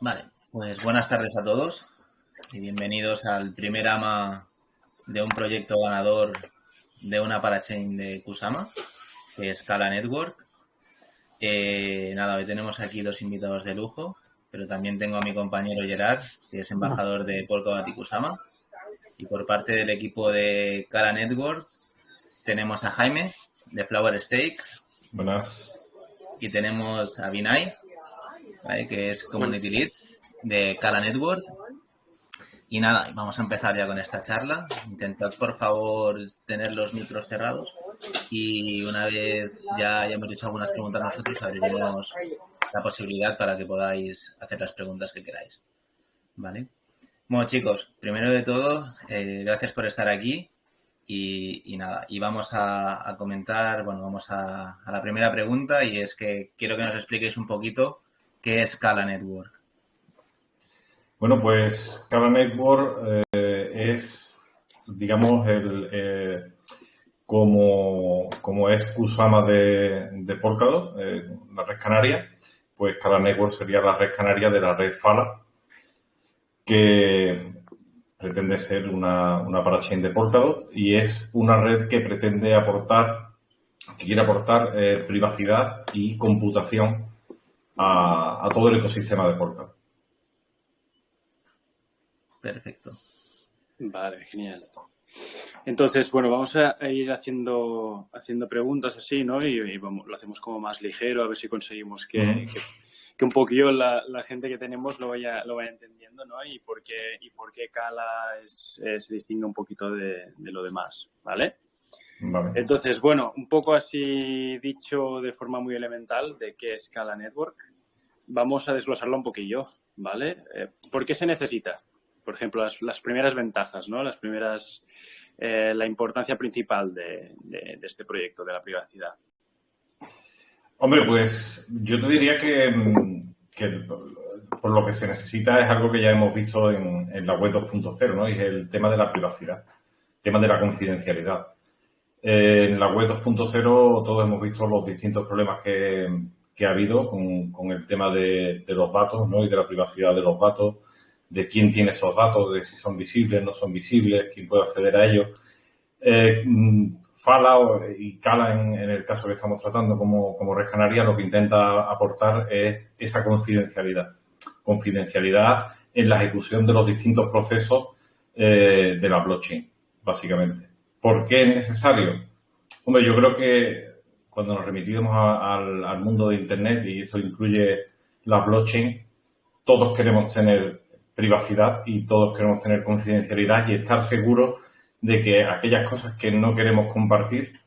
Vale, pues buenas tardes a todos y bienvenidos al primer AMA de un proyecto ganador de una parachain de Kusama, que es Scala Network. Nada, hoy tenemos aquí dos invitados de lujo, pero también tengo a mi compañero Gerard, que es embajador de Polkadot y Kusama. Y por parte del equipo de Scala Network tenemos a Jaime, de Flower Stake. Buenas. Y tenemos a Vinay, ¿vale?, que es Community Buenas. Lead de Scala Network. Y nada, vamos a empezar ya con esta charla. Intentad, por favor, tener los micros cerrados y una vez ya hayamos hecho algunas preguntas nosotros, abriremos la posibilidad para que podáis hacer las preguntas que queráis. ¿Vale? Bueno, chicos, primero de todo, gracias por estar aquí y nada, y vamos a comentar, bueno, vamos a la primera pregunta, y es que quiero que nos expliquéis un poquito qué es Scala Network. Bueno, pues Scala Network es, digamos, como es Kusama de Polkadot, la red canaria, pues Scala Network sería la red canaria de la red Fala, que pretende ser una parachain de Polkadot y es una red que quiere aportar privacidad y computación a todo el ecosistema de Polkadot. Perfecto. Vale, genial. Entonces, bueno, vamos a ir haciendo preguntas así, ¿no? Y vamos, lo hacemos como más ligero, a ver si conseguimos que un poquillo la gente que tenemos lo vaya entendiendo, ¿no? Y por qué Scala se distingue un poquito de lo demás, ¿vale? Vale. Entonces, bueno, un poco así dicho de forma muy elemental de qué es Scala Network, vamos a desglosarlo un poquillo, ¿vale? ¿Por qué se necesita? Por ejemplo, las primeras ventajas, ¿no? La importancia principal de este proyecto, de la privacidad. Hombre, pues yo te diría que por lo que se necesita es algo que ya hemos visto en la web 2.0, ¿no? Y es el tema de la privacidad, el tema de la confidencialidad. En la web 2.0 todos hemos visto los distintos problemas que ha habido con el tema de los datos, ¿no? Y de la privacidad de los datos, de quién tiene esos datos, de si son visibles, no son visibles, quién puede acceder a ellos. Fala y Scala, en el caso que estamos tratando como red canaria, lo que intenta aportar es esa confidencialidad. Confidencialidad en la ejecución de los distintos procesos de la blockchain, básicamente. ¿Por qué es necesario? Hombre, yo creo que cuando nos remitimos al mundo de Internet, y esto incluye la blockchain, todos queremos tener privacidad y todos queremos tener confidencialidad y estar seguros de que aquellas cosas que no queremos compartir,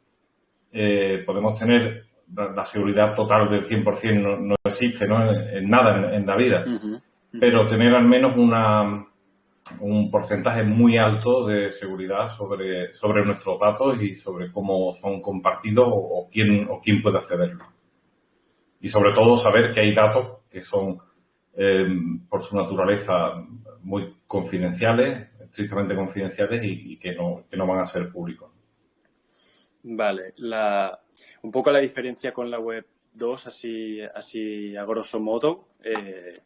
podemos tener la seguridad total del 100%, no existe, ¿no? En nada en la vida, pero tener al menos un porcentaje muy alto de seguridad sobre nuestros datos y sobre cómo son compartidos o quién puede accederlo. Y sobre todo saber que hay datos que son, por su naturaleza, muy confidenciales, estrictamente confidenciales y que no van a ser públicos. Vale. Un poco la diferencia con la web 2, así a grosso modo, de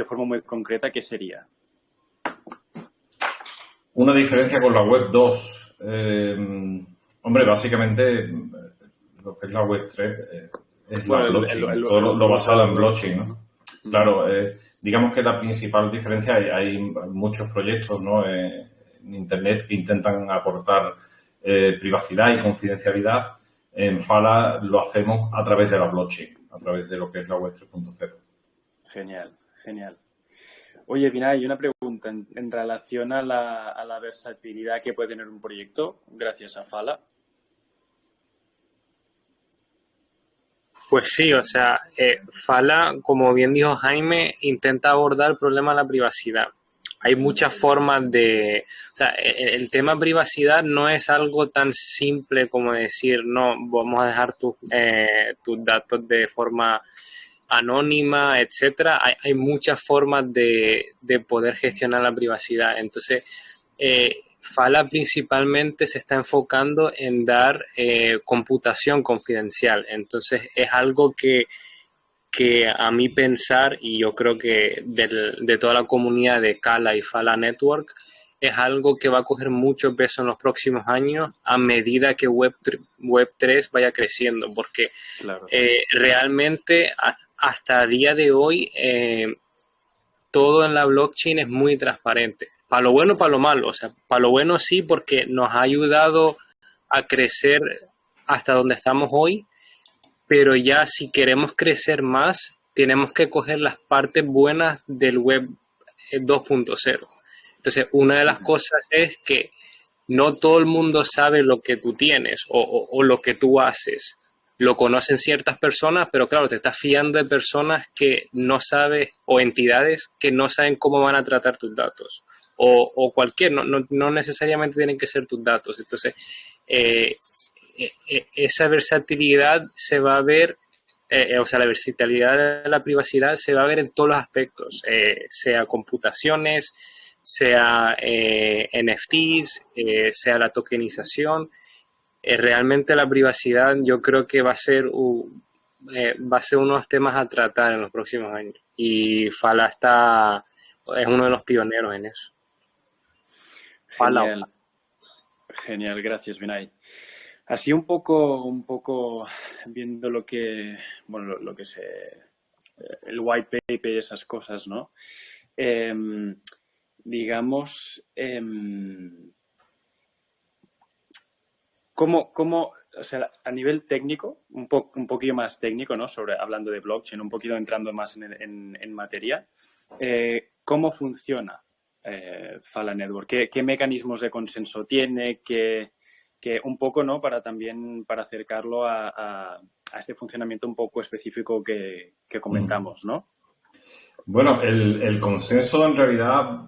forma muy concreta, ¿qué sería? Una diferencia con la web 2. Hombre, básicamente lo que es la web 3 es la blockchain, todo lo basado en blockchain, ¿no? Claro, digamos que la principal diferencia, hay muchos proyectos, ¿no?, en Internet que intentan aportar privacidad y confidencialidad. En Fala lo hacemos a través de la blockchain, a través de lo que es la web 3.0. Genial, genial. Oye, Vinay, una pregunta en relación a la versatilidad que puede tener un proyecto gracias a Fala. Pues sí, o sea, Fala, como bien dijo Jaime, intenta abordar el problema de la privacidad. Hay muchas formas o sea, el tema privacidad no es algo tan simple como decir, no, vamos a dejar tus datos de forma anónima, etcétera. Hay muchas formas de poder gestionar la privacidad. Entonces, Fala principalmente se está enfocando en dar computación confidencial. Entonces, es algo que que a mi pensar, y yo creo que de toda la comunidad de Cala y Fala Network, es algo que va a coger mucho peso en los próximos años a medida que Web3 vaya creciendo, porque Claro. Realmente hasta el día de hoy todo en la blockchain es muy transparente, para lo bueno y para lo malo. O sea, para lo bueno sí, porque nos ha ayudado a crecer hasta donde estamos hoy, pero ya si queremos crecer más, tenemos que coger las partes buenas del web 2.0. Entonces, una de las cosas es que no todo el mundo sabe lo que tú tienes o lo que tú haces. Lo conocen ciertas personas, pero claro, te estás fiando de personas que no sabes, o entidades que no saben cómo van a tratar tus datos. O cualquier, no necesariamente tienen que ser tus datos. Entonces, esa versatilidad se va a ver, o sea, la versatilidad de la privacidad se va a ver en todos los aspectos, sea computaciones, sea NFTs, sea la tokenización. Realmente la privacidad yo creo que va a ser uno de los temas a tratar en los próximos años. Y Fala es uno de los pioneros en eso. Genial. Genial, gracias, Vinay. Así un poco viendo lo que el white paper y esas cosas, ¿no? Digamos, ¿cómo, o sea, a nivel técnico, un poquillo más técnico, ¿no? Hablando de blockchain, un poquito entrando más en materia, ¿cómo funciona Fala Network? ¿Qué mecanismos de consenso tiene? Que un poco, ¿no? Para acercarlo a este funcionamiento un poco específico que comentamos, ¿no? Bueno, el consenso en realidad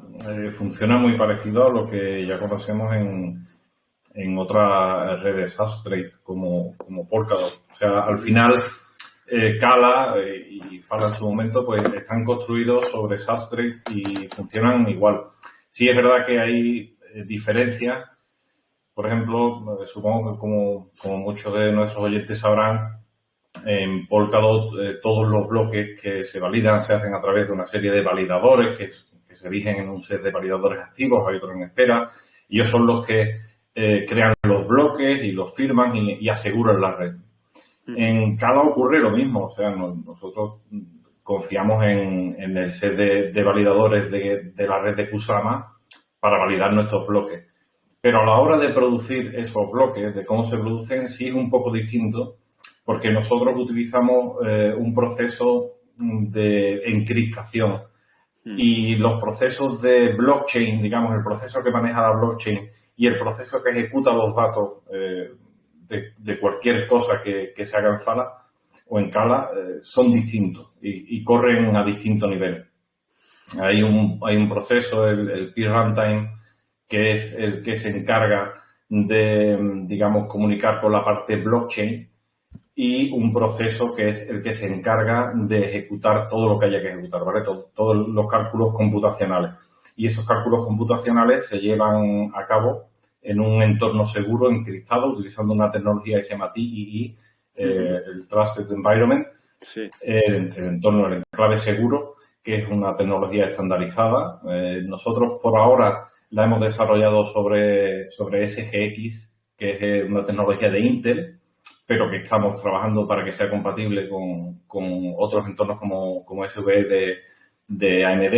funciona muy parecido a lo que ya conocemos en otras redes Substrate como Polkadot. O sea, al final Cala y Fala en su momento pues están construidos sobre Substrate y funcionan igual. Sí es verdad que hay diferencias. Por ejemplo, supongo que como muchos de nuestros oyentes sabrán, en Polkadot todos los bloques que se validan se hacen a través de una serie de validadores que se eligen en un set de validadores activos, hay otros en espera, y ellos son los que crean los bloques y los firman y aseguran la red. En Cala ocurre lo mismo, o sea, nosotros confiamos en el set de validadores de la red de Kusama para validar nuestros bloques. Pero a la hora de producir esos bloques, de cómo se producen, sí es un poco distinto, porque nosotros utilizamos un proceso de encriptación y los procesos de blockchain, digamos, el proceso que maneja la blockchain y el proceso que ejecuta los datos de cualquier cosa que se haga en Fala o en Cala son distintos y corren a distinto nivel. Hay un proceso, el peer runtime, que es el que se encarga de, digamos, comunicar con la parte blockchain, y un proceso que es el que se encarga de ejecutar todo lo que haya que ejecutar, ¿vale? Todos los cálculos computacionales. Y esos cálculos computacionales se llevan a cabo en un entorno seguro, encriptado, utilizando una tecnología que se llama TEE, el Trusted Environment, sí. El entorno, el enclave seguro, que es una tecnología estandarizada. Nosotros, por ahora, la hemos desarrollado sobre SGX, que es una tecnología de Intel, pero que estamos trabajando para que sea compatible con otros entornos como SVE de AMD,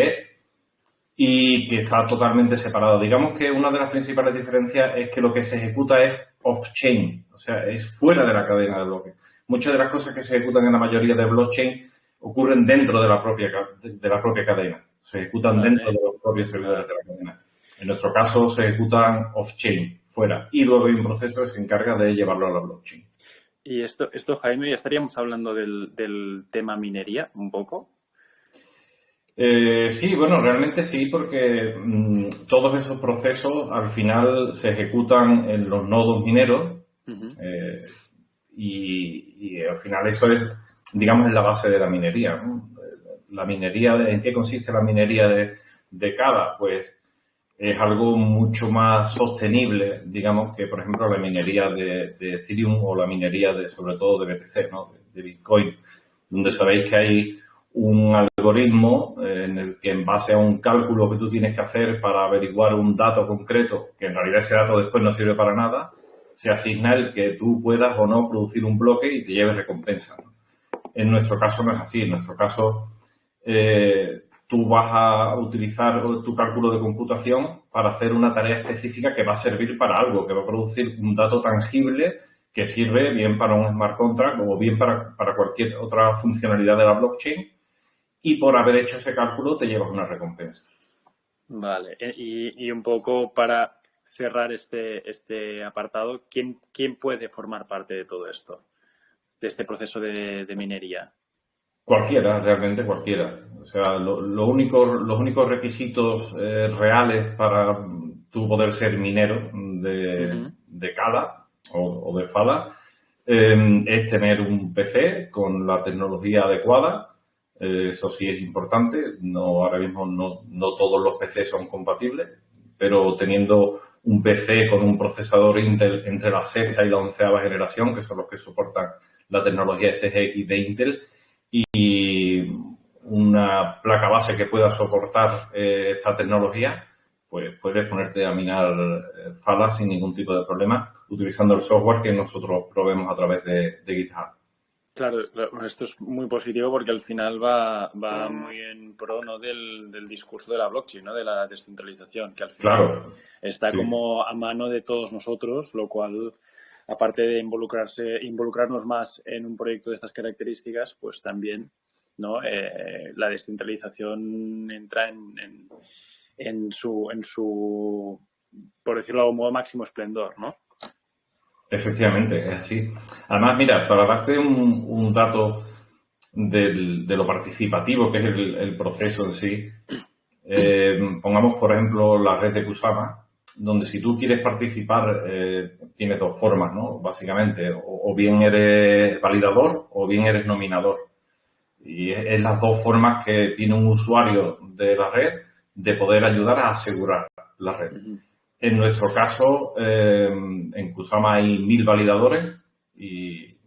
y que está totalmente separado. Digamos que una de las principales diferencias es que lo que se ejecuta es off-chain, o sea, es fuera de la cadena de bloques. Muchas de las cosas que se ejecutan en la mayoría de blockchain ocurren dentro de la propia cadena, se ejecutan dentro de los propios servidores de la cadena. En nuestro caso se ejecutan off-chain, fuera, y luego hay un proceso que se encarga de llevarlo a la blockchain. Y esto, Jaime, ya estaríamos hablando del tema minería un poco. Sí, bueno, realmente sí, porque todos esos procesos al final se ejecutan en los nodos mineros y al final eso es, digamos, es la base de la minería, ¿no? La minería, ¿en qué consiste la minería de Cala? Pues es algo mucho más sostenible, digamos, que, por ejemplo, la minería de Ethereum o la minería sobre todo de BTC, ¿no? De Bitcoin. donde sabéis que hay un algoritmo en el que en base a un cálculo que tú tienes que hacer para averiguar un dato concreto, que en realidad ese dato después no sirve para nada, se asigna el que tú puedas o no producir un bloque y te lleves recompensa. En nuestro caso no es así. En nuestro caso tú vas a utilizar tu cálculo de computación para hacer una tarea específica que va a servir para algo, que va a producir un dato tangible que sirve bien para un smart contract o bien para cualquier otra funcionalidad de la blockchain, y por haber hecho ese cálculo te llevas una recompensa. Vale, y un poco para cerrar este apartado, ¿quién puede formar parte de todo esto, de este proceso de minería? Cualquiera, realmente cualquiera. O sea, los únicos requisitos reales para tú poder ser minero de Cala o de Fala es tener un PC con la tecnología adecuada. Eso sí es importante. No, ahora mismo no todos los PCs son compatibles, pero teniendo un PC con un procesador Intel entre la sexta y la 11ª generación, que son los que soportan la tecnología SGX de Intel, y una placa base que pueda soportar esta tecnología, pues puedes ponerte a minar Fala sin ningún tipo de problema, utilizando el software que nosotros proveemos a través de GitHub. Claro, esto es muy positivo porque al final va muy en pro, ¿no?, del discurso de la blockchain, ¿no?, de la descentralización, que al final está como a mano de todos nosotros, lo cual, aparte de involucrarnos más en un proyecto de estas características, pues también, ¿no?, la descentralización entra en su, por decirlo de algún modo, máximo esplendor, ¿no? Efectivamente, es así. Además, mira, para darte un dato de lo participativo que es el proceso en sí, pongamos, por ejemplo, la red de Kusama, donde si tú quieres participar, tienes dos formas, ¿no? Básicamente, o bien eres validador o bien eres nominador. Y es las dos formas que tiene un usuario de la red de poder ayudar a asegurar la red. En nuestro caso, en Kusama hay 1000 validadores y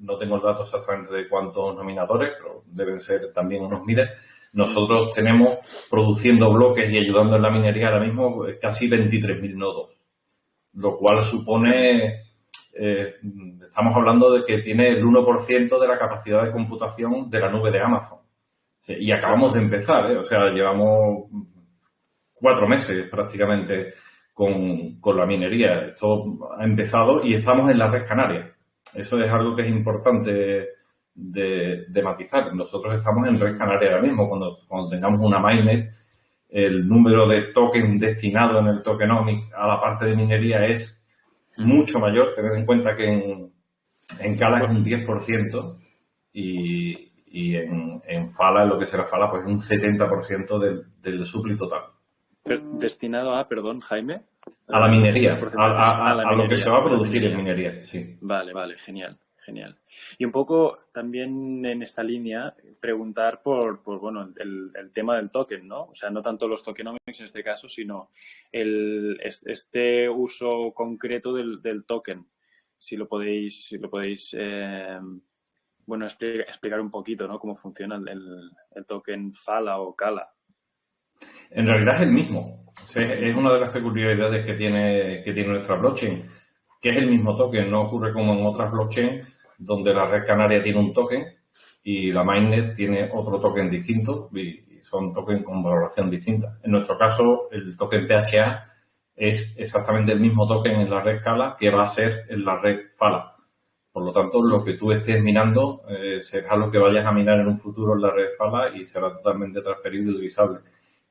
no tengo el dato exactamente de cuántos nominadores, pero deben ser también unos 1000. Nosotros tenemos, produciendo bloques y ayudando en la minería ahora mismo, casi 23.000 nodos, lo cual supone, estamos hablando de que tiene el 1% de la capacidad de computación de la nube de Amazon. Y acabamos de empezar, o sea, llevamos 4 meses prácticamente con la minería. Esto ha empezado y estamos en la red canaria. Eso es algo que es importante de matizar. Nosotros estamos en red canaria ahora mismo. Cuando tengamos una mainnet, el número de tokens destinado en el tokenomic a la parte de minería es mucho mayor. Tened en cuenta que en Cala es un 10% y en Fala, en lo que será Fala, pues es un 70% del supply total. Destinado a, perdón, Jaime. A la minería, a lo que se va a producir en minería, sí. Vale, genial. Y un poco también en esta línea preguntar por bueno, el tema del token, ¿no? O sea, no tanto los tokenomics en este caso, sino este uso concreto del token. Si lo podéis bueno, explicar un poquito, ¿no?, cómo funciona el token Fala o Cala. En realidad es el mismo. O sea, es una de las peculiaridades que tiene nuestra blockchain, que es el mismo token. No ocurre como en otras blockchains, donde la red canaria tiene un token y la mainnet tiene otro token distinto y son tokens con valoración distinta. En nuestro caso, el token PHA es exactamente el mismo token en la red Cala que va a ser en la red Fala. Por lo tanto, lo que tú estés minando será lo que vayas a minar en un futuro en la red Fala y será totalmente transferible y utilizable.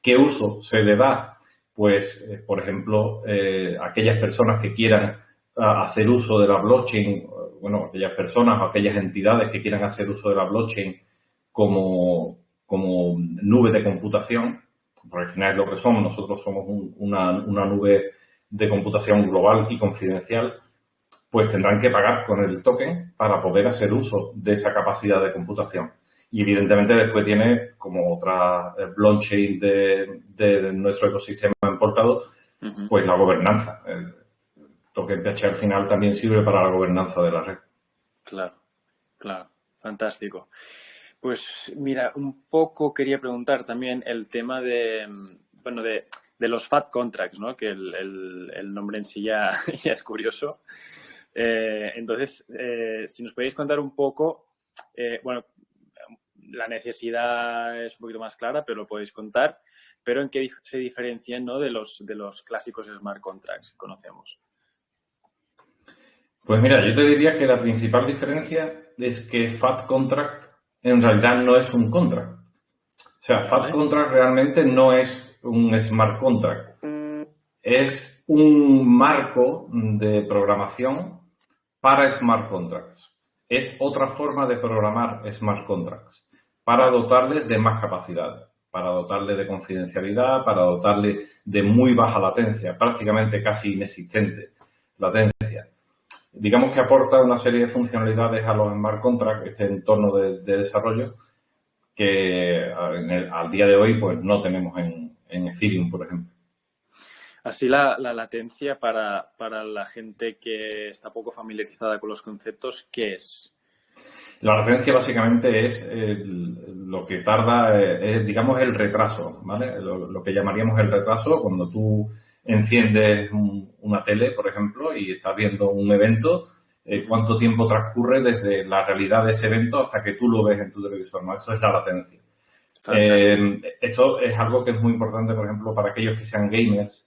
¿Qué uso se le da? Pues, por ejemplo, aquellas personas que quieran hacer uso de la blockchain, bueno, aquellas personas o aquellas entidades que quieran hacer uso de la blockchain como nube de computación, porque al final es lo que somos. Nosotros somos una nube de computación global y confidencial, pues tendrán que pagar con el token para poder hacer uso de esa capacidad de computación. Y evidentemente después tiene, como otra blockchain de nuestro ecosistema importado, pues la gobernanza. El token PHA al final también sirve para la gobernanza de la red. Claro. Fantástico. Pues mira, un poco quería preguntar también el tema de los FAT contracts, ¿no? Que el nombre en sí ya, ya es curioso. Entonces, si nos podéis contar un poco, la necesidad es un poquito más clara, pero lo podéis contar, pero en qué se diferencian, ¿no? de los clásicos smart contracts que conocemos. Pues mira, yo te diría que la principal diferencia es que FAT contract en realidad no es un contract. O sea, FAT contract realmente no es un smart contract. Es un marco de programación para smart contracts. Es otra forma de programar smart contracts para dotarles de más capacidad, para dotarles de confidencialidad, para dotarles de muy baja latencia, prácticamente casi inexistente latencia. Digamos que aporta una serie de funcionalidades a los smart contracts, este entorno de desarrollo, que al día de hoy pues no tenemos en Ethereum, por ejemplo. Así la latencia para la gente que está poco familiarizada con los conceptos, ¿qué es? La latencia básicamente es lo que tarda, digamos, el retraso, ¿vale? Lo que llamaríamos el retraso cuando tú enciendes una tele, por ejemplo, y estás viendo un evento, cuánto tiempo transcurre desde la realidad de ese evento hasta que tú lo ves en tu televisor, ¿no? Eso es la latencia. Esto es algo que es muy importante, por ejemplo, para aquellos que sean gamers.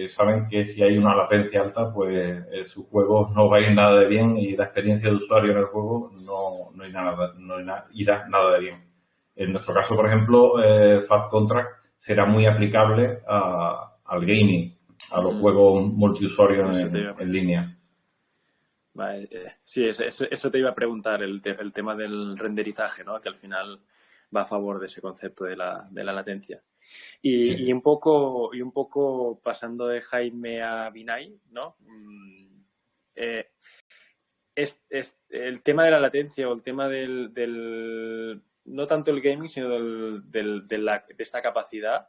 Saben que si hay una latencia alta, pues sus juegos no va a ir nada de bien y la experiencia de usuario en el juego no irá nada de bien. En nuestro caso, por ejemplo, FAT Contract será muy aplicable al gaming, a los juegos multiusuarios en línea. Vale, sí, eso te iba a preguntar, el tema del renderizaje, ¿no? Que al final va a favor de ese concepto de la latencia. Sí. Y un poco pasando de Jaime a Vinay, ¿no? El tema de la latencia o el tema del no tanto el gaming, sino de esta capacidad.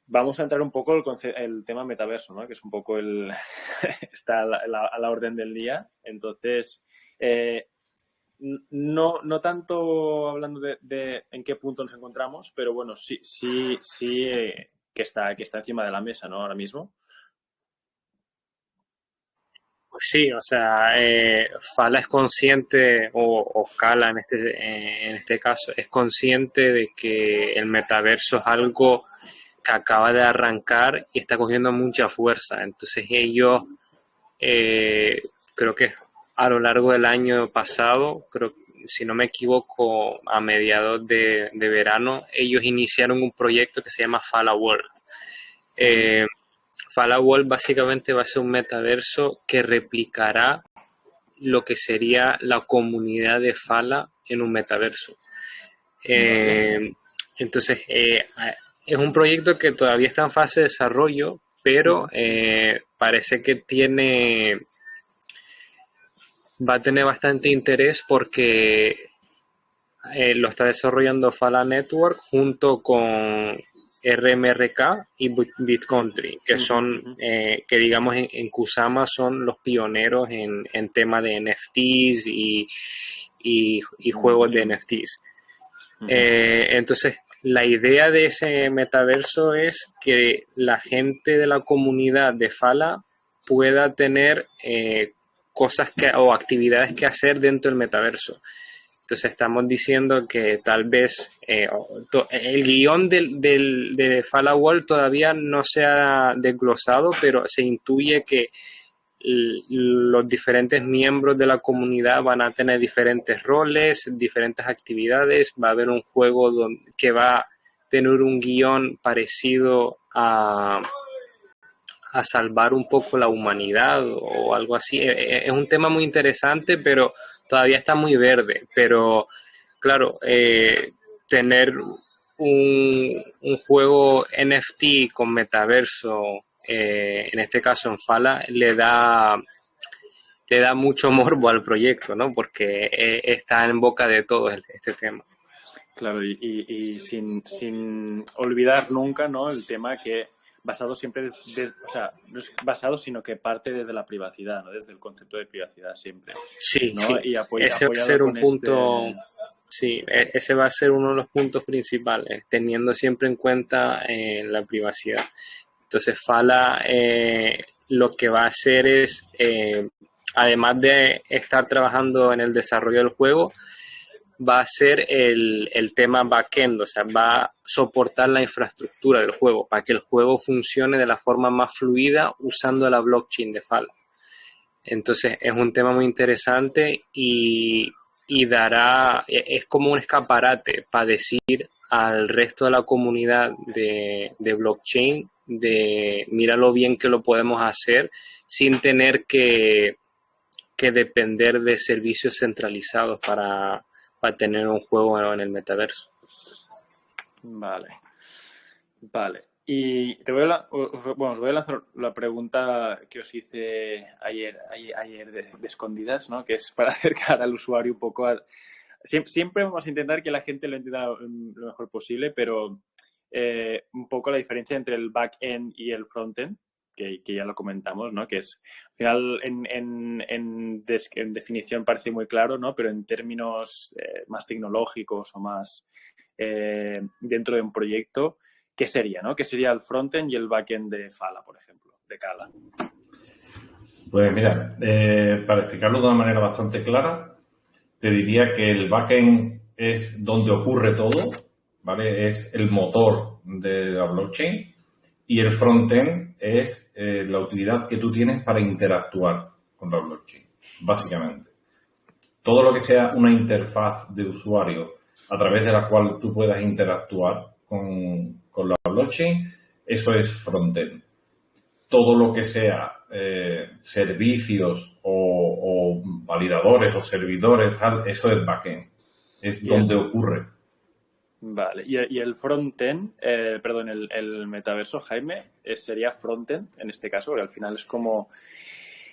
Vamos a entrar un poco el tema metaverso, ¿no? Que es un poco está a la orden del día. Entonces, no tanto hablando de en qué punto nos encontramos, pero bueno, sí que está encima de la mesa, ¿no? Ahora mismo. Pues sí, o sea, Fala es consciente, o Cala en este caso, es consciente de que el metaverso es algo que acaba de arrancar y está cogiendo mucha fuerza. Entonces ellos, creo que a lo largo del año pasado, si no me equivoco, a mediados de verano, ellos iniciaron un proyecto que se llama Fala World. Fala World básicamente va a ser un metaverso que replicará lo que sería la comunidad de Fala en un metaverso. Entonces, es un proyecto que todavía está en fase de desarrollo, pero parece que va a tener bastante interés porque lo está desarrollando Fala Network junto con RMRK y BitCountry, que son, que digamos en Kusama son los pioneros en tema de NFTs y juegos de NFTs. Entonces, la idea de ese metaverso es que la gente de la comunidad de Fala pueda tener cosas o actividades que hacer dentro del metaverso. Entonces estamos diciendo que tal vez el guión de Fala World todavía no se ha desglosado, pero se intuye que los diferentes miembros de la comunidad van a tener diferentes roles, diferentes actividades. Va a haber un juego que va a tener un guión parecido a salvar un poco la humanidad o algo así. Es un tema muy interesante, pero todavía está muy verde. Pero claro, tener un juego NFT con metaverso, en este caso en Fala, le da mucho morbo al proyecto, ¿no? Porque está en boca de todos este tema. Claro, y sin olvidar nunca, ¿no? El tema que basado siempre, o sea, no es basado, sino que parte desde la privacidad, ¿no? Desde el concepto de privacidad siempre, Sí, ¿no? sí. Y Ese va a apoyado ser un con punto, sí, ese va a ser uno de los puntos principales, teniendo siempre en cuenta la privacidad. Entonces, Fala lo que va a hacer es, además de estar trabajando en el desarrollo del juego, va a ser el tema backend, o sea, va a soportar la infraestructura del juego para que el juego funcione de la forma más fluida usando la blockchain de Fala. Entonces es un tema muy interesante y dará, es como un escaparate para decir al resto de la comunidad de blockchain de mira lo bien que lo podemos hacer sin tener que depender de servicios centralizados para tener un juego en el metaverso. Vale. Y te voy os voy a lanzar la pregunta que os hice ayer de escondidas, ¿no? Que es para acercar al usuario un poco a... Siempre vamos a intentar que la gente lo entienda lo mejor posible, pero un poco la diferencia entre el back-end y el front-end, que ya lo comentamos, ¿no? Que es, al final, en definición parece muy claro, ¿no? Pero en términos más tecnológicos o más dentro de un proyecto, ¿qué sería, no? ¿Qué sería el frontend y el backend de Fala, por ejemplo, de Kala? Pues mira, para explicarlo de una manera bastante clara, te diría que el backend es donde ocurre todo, ¿vale? Es el motor de la blockchain y el frontend es la utilidad que tú tienes para interactuar con la blockchain, básicamente. Todo lo que sea una interfaz de usuario a través de la cual tú puedas interactuar con la blockchain, eso es frontend. Todo lo que sea servicios o validadores o servidores, tal, eso es backend. Es donde ocurre. Vale. Y el frontend, perdón, el metaverso, Jaime, sería frontend en este caso, porque al final es como...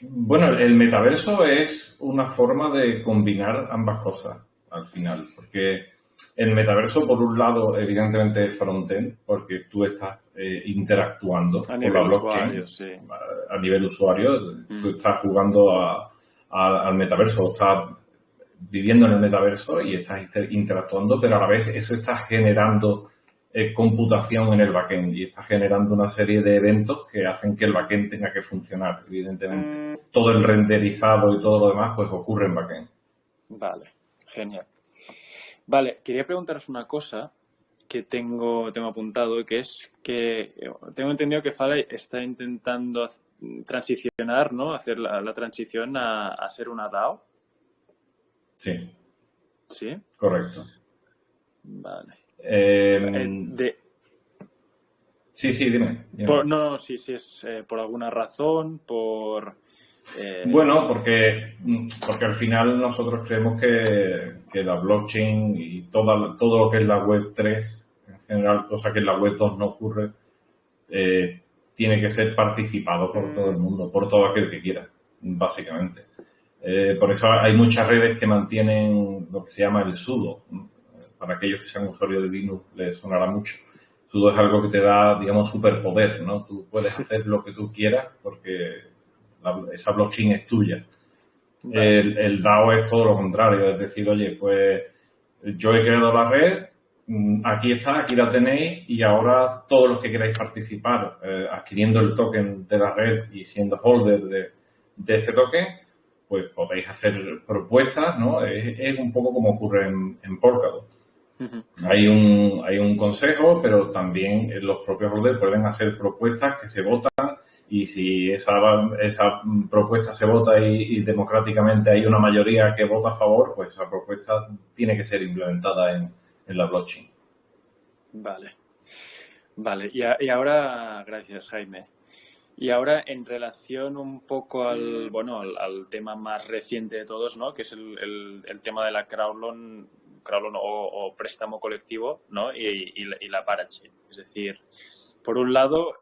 Bueno, el metaverso es una forma de combinar ambas cosas al final, porque el metaverso, por un lado, evidentemente es frontend, porque tú estás interactuando con la blockchain usuario, sí. a nivel usuario. Tú estás jugando al metaverso, o estás viviendo en el metaverso y estás interactuando, pero a la vez eso está generando computación en el backend y está generando una serie de eventos que hacen que el backend tenga que funcionar, evidentemente. Todo el renderizado y todo lo demás pues ocurre en backend. Vale, genial. Vale, quería preguntaros una cosa que tengo apuntado, que es que tengo entendido que Fala está intentando transicionar, ¿no? Hacer la transición a ser una DAO. Sí. ¿Sí? Correcto. Vale. Sí, dime. Sí, es por alguna razón, por... Bueno, porque al final nosotros creemos que la blockchain y todo lo que es la web 3, en general, cosa que en la web 2 no ocurre, tiene que ser participado por todo el mundo, por todo aquel que quiera, básicamente. Por eso hay muchas redes que mantienen lo que se llama el sudo. Para aquellos que sean usuarios de Linux les sonará mucho. Sudo es algo que te da, digamos, superpoder, ¿no? Tú puedes hacer lo que tú quieras porque esa blockchain es tuya. Vale. El DAO es todo lo contrario, es decir, oye, pues yo he creado la red, aquí está, aquí la tenéis y ahora todos los que queráis participar adquiriendo el token de la red y siendo holder de este token, pues podéis hacer propuestas, ¿no? Es un poco como ocurre en Polkadot. Uh-huh. Hay un consejo, pero también los propios holders pueden hacer propuestas que se votan y si esa propuesta se vota y democráticamente hay una mayoría que vota a favor, pues esa propuesta tiene que ser implementada en la blockchain. Vale. Y ahora, gracias, Jaime. Y ahora, en relación un poco al tema más reciente de todos, ¿no? Que es el tema de la crowdloan o préstamo colectivo, ¿no? Y la parachain. Es decir, por un lado,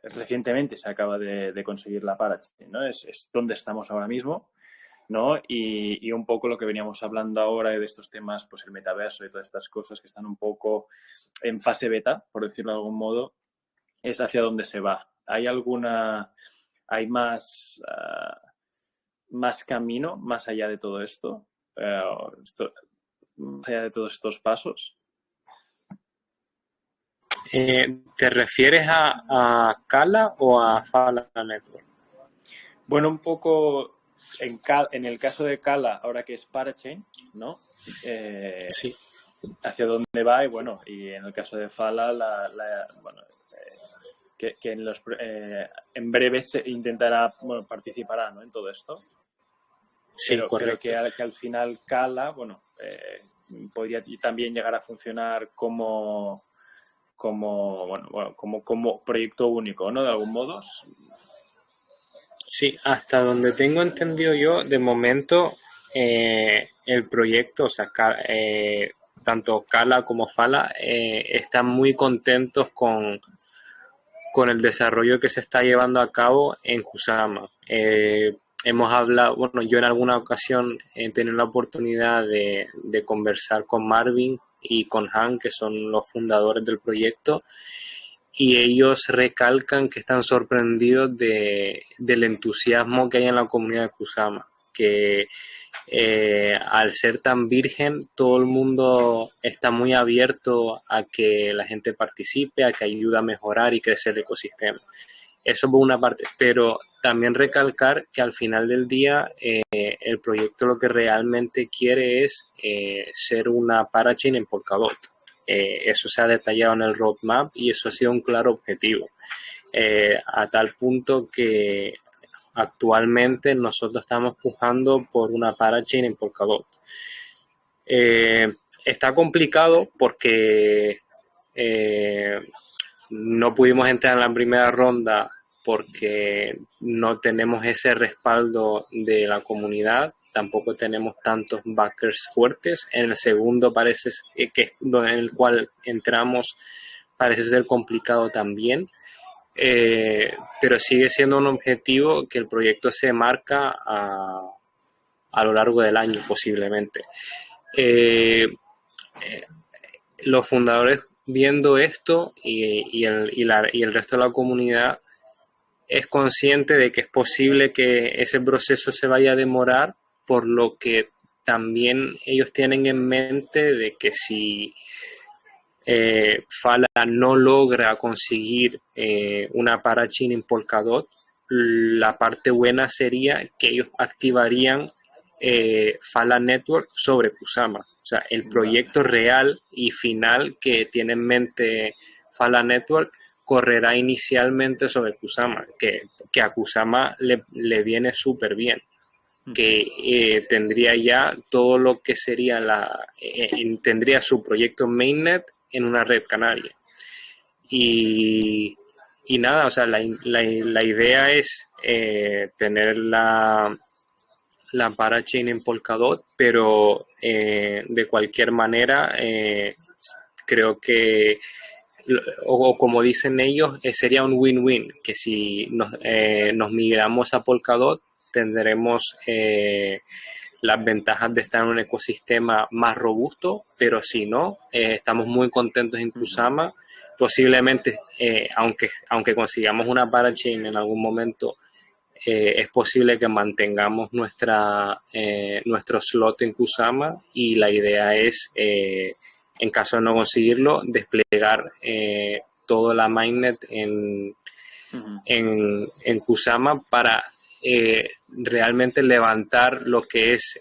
recientemente se acaba de conseguir la parachain, ¿no? Es donde estamos ahora mismo. ¿no? Y un poco lo que veníamos hablando ahora de estos temas, pues el metaverso y todas estas cosas que están un poco en fase beta, por decirlo de algún modo, es hacia dónde se va. ¿Hay más camino más allá de todo esto? Más allá de todos estos pasos. ¿Te refieres a Kala o a Fala Network? Bueno, un poco en el caso de Kala, ahora que es Parachain, ¿no? Sí. Hacia dónde va y bueno, y en el caso de Fala, bueno, que en breve se intentará, bueno, participará, ¿no? En todo esto. Sí, pero correcto. que al final Kala, bueno, podría también llegar a funcionar como proyecto único, ¿no? De algún modo. Sí, hasta donde tengo entendido yo, de momento el proyecto, o sea, tanto Kala como Fala están muy contentos con el desarrollo que se está llevando a cabo en Kusama. Hemos hablado, bueno, yo en alguna ocasión he tenido la oportunidad de conversar con Marvin y con Han, que son los fundadores del proyecto, y ellos recalcan que están sorprendidos del entusiasmo que hay en la comunidad de Kusama, que al ser tan virgen, todo el mundo está muy abierto a que la gente participe, a que ayude a mejorar y crecer el ecosistema. Eso por una parte, pero también recalcar que al final del día el proyecto lo que realmente quiere es ser una parachain en Polkadot. Eso se ha detallado en el roadmap y eso ha sido un claro objetivo. A tal punto que actualmente nosotros estamos pujando por una parachain en Polkadot. Está complicado porque no pudimos entrar en la primera ronda porque no tenemos ese respaldo de la comunidad, tampoco tenemos tantos backers fuertes. En el segundo parece que en el cual entramos parece ser complicado también, pero sigue siendo un objetivo que el proyecto se marca a lo largo del año posiblemente. Los fundadores viendo esto y el resto de la comunidad es consciente de que es posible que ese proceso se vaya a demorar, por lo que también ellos tienen en mente de que si Fala no logra conseguir una parachain en Polkadot, la parte buena sería que ellos activarían Fala Network sobre Kusama. O sea, el proyecto real y final que tiene en mente Fala Network correrá inicialmente sobre Kusama, que a Kusama le viene súper bien, que tendría ya todo lo que sería tendría su proyecto mainnet en una red canaria. Y nada, o sea, la idea es tener la parachain en Polkadot, pero de cualquier manera creo que, o como dicen ellos, sería un win-win, que si nos migramos a Polkadot tendremos las ventajas de estar en un ecosistema más robusto, pero si no, estamos muy contentos en Kusama. Posiblemente, aunque consigamos una parachain en algún momento, es posible que mantengamos nuestro slot en Kusama, y la idea es, en caso de no conseguirlo, desplegar toda la mainnet en Kusama para realmente levantar lo que es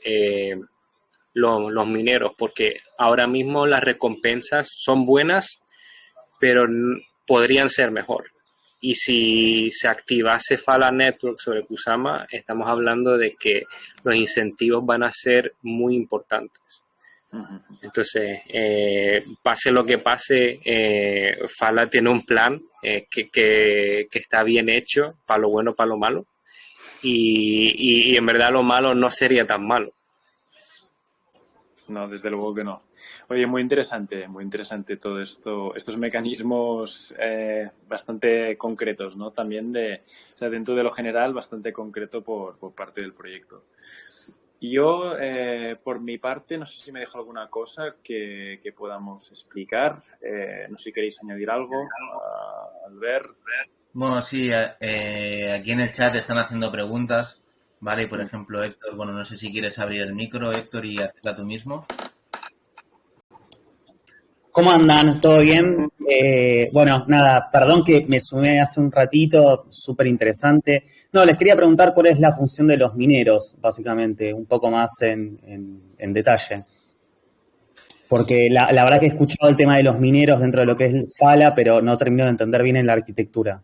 los mineros, porque ahora mismo las recompensas son buenas, pero podrían ser mejor. Y si se activase Fala Network sobre Kusama, estamos hablando de que los incentivos van a ser muy importantes. Entonces, pase lo que pase, Fala tiene un plan que está bien hecho, para lo bueno, para lo malo. Y en verdad lo malo no sería tan malo. No, desde luego que no. Oye, muy interesante todo esto, estos mecanismos bastante concretos, ¿no? También o sea, dentro de lo general, bastante concreto por parte del proyecto. Yo, por mi parte, no sé si me dejo alguna cosa que podamos explicar. No sé si queréis añadir algo, Albert. Bueno, sí, aquí en el chat están haciendo preguntas, ¿vale? Y por ejemplo, Héctor, bueno, no sé si quieres abrir el micro, Héctor, y hacerla tú mismo. ¿Cómo andan? ¿Todo bien? Bueno, nada, perdón que me sumé hace un ratito, súper interesante. No, les quería preguntar cuál es la función de los mineros, básicamente, un poco más en detalle. Porque la verdad que he escuchado el tema de los mineros dentro de lo que es Fala, pero no termino de entender bien en la arquitectura.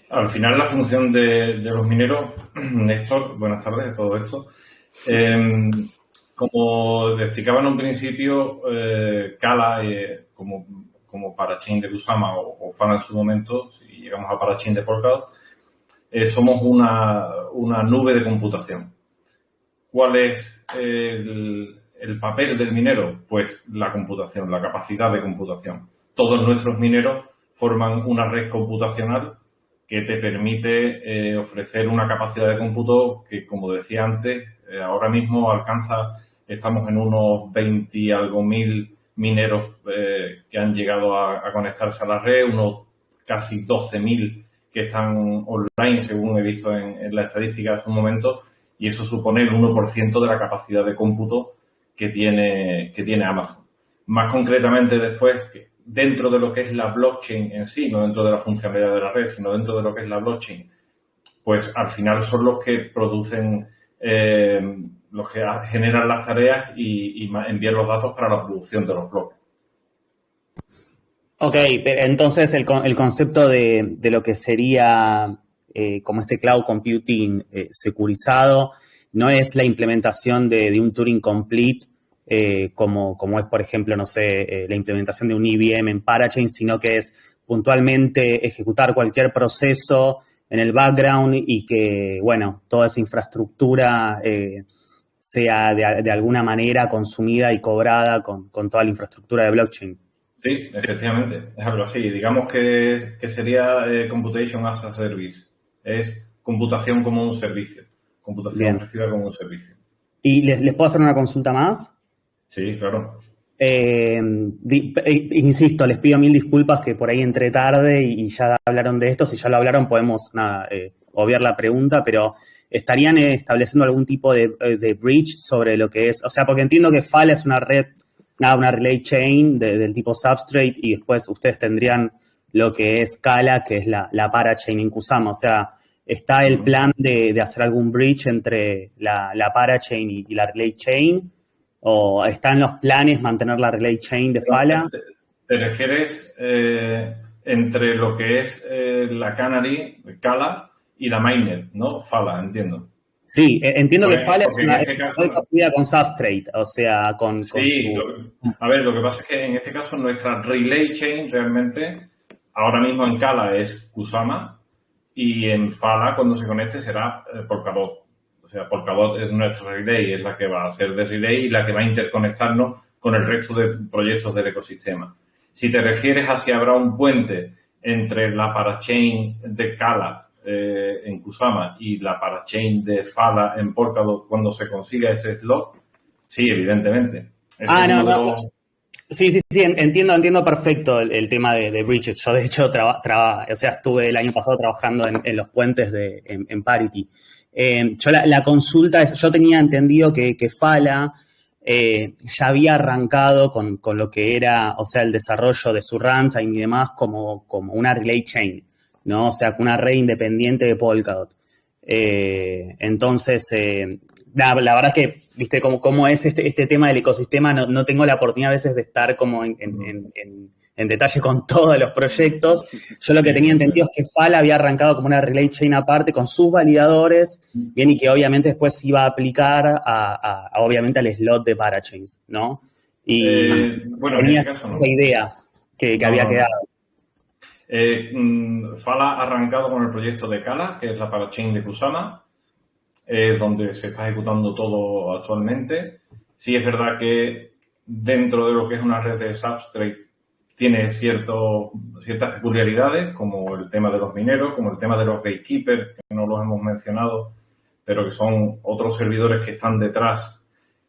Al final, la función de los mineros, Néstor, buenas tardes de todo esto. Como explicaba en un principio, Kala, como parachain de Kusama o Fala en su momento, si llegamos a parachain de Polkadot, somos una nube de computación. ¿Cuál es el papel del minero? Pues la computación, la capacidad de computación. Todos nuestros mineros forman una red computacional que te permite ofrecer una capacidad de cómputo que, como decía antes, ahora mismo estamos en unos 20 y algo mil mineros que han llegado a conectarse a la red, unos casi 12.000 que están online, según he visto en la estadística hace un momento, y eso supone el 1% de la capacidad de cómputo que tiene Amazon. Más concretamente después, dentro de lo que es la blockchain en sí, no dentro de la funcionalidad de la red, sino dentro de lo que es la blockchain, pues al final son los que producen, los que generan las tareas y envían los datos para la producción de los bloques. Ok, pero entonces el concepto de lo que sería como este cloud computing securizado no es la implementación de un Turing Complete como es, por ejemplo, no sé, la implementación de un IBM en Parachain, sino que es puntualmente ejecutar cualquier proceso en el background y que, bueno, toda esa infraestructura sea de alguna manera consumida y cobrada con toda la infraestructura de blockchain. Sí, efectivamente, es algo así. Digamos que sería Computation as a Service. Es computación como un servicio. Computación Bien. ofrecida como un servicio. ¿Y les puedo hacer una consulta más? Sí, claro. Insisto, les pido mil disculpas que por ahí entré tarde y ya hablaron de esto. Si ya lo hablaron, podemos obviar la pregunta, pero ¿estarían estableciendo algún tipo de bridge sobre lo que es? O sea, porque entiendo que Fala es una red, una relay chain del tipo Substrate y después ustedes tendrían lo que es Kala, que es la parachain en Kusama. O sea, ¿está el plan de hacer algún bridge entre la parachain y la relay chain? ¿O están los planes mantener la relay chain de Fala? ¿Te refieres entre lo que es la Canary, Kala, y la mainnet, ¿no? Fala, entiendo. Sí, entiendo que Fala es una caso, construida con Substrate, o sea, con sí, su... a ver, lo que pasa es que en este caso nuestra relay chain realmente, ahora mismo en Kala es Kusama y en Fala cuando se conecte será Polkadot. O sea, Polkadot es nuestra relay, es la que va a ser de relay y la que va a interconectarnos con el resto de proyectos del ecosistema. Si te refieres a si habrá un puente entre la parachain de Kala en Kusama y la parachain de Fala en Polkadot cuando se consiga ese slot, sí, evidentemente. No. Sí, entiendo perfecto el tema de bridges. Yo, de hecho, estuve el año pasado trabajando en los puentes en Parity. Yo la consulta es, yo tenía entendido que Fala ya había arrancado con lo que era, o sea, el desarrollo de su runtime y demás como una relay chain, ¿no? O sea, una red independiente de Polkadot. Entonces, la verdad es que, viste, cómo es este tema del ecosistema, no tengo la oportunidad a veces de estar como en detalle con todos los proyectos. Yo lo que tenía entendido es que Fala había arrancado como una relay chain aparte con sus validadores, bien, y que obviamente después iba a aplicar obviamente al slot de Parachains, ¿no? Y bueno, tenía en este caso no. esa idea que había quedado. Fala ha arrancado con el proyecto de Kala, que es la parachain de Kusama, donde se está ejecutando todo actualmente. Sí es verdad que dentro de lo que es una red de Substrate tiene ciertas peculiaridades, como el tema de los mineros, como el tema de los gatekeepers, que no los hemos mencionado, pero que son otros servidores que están detrás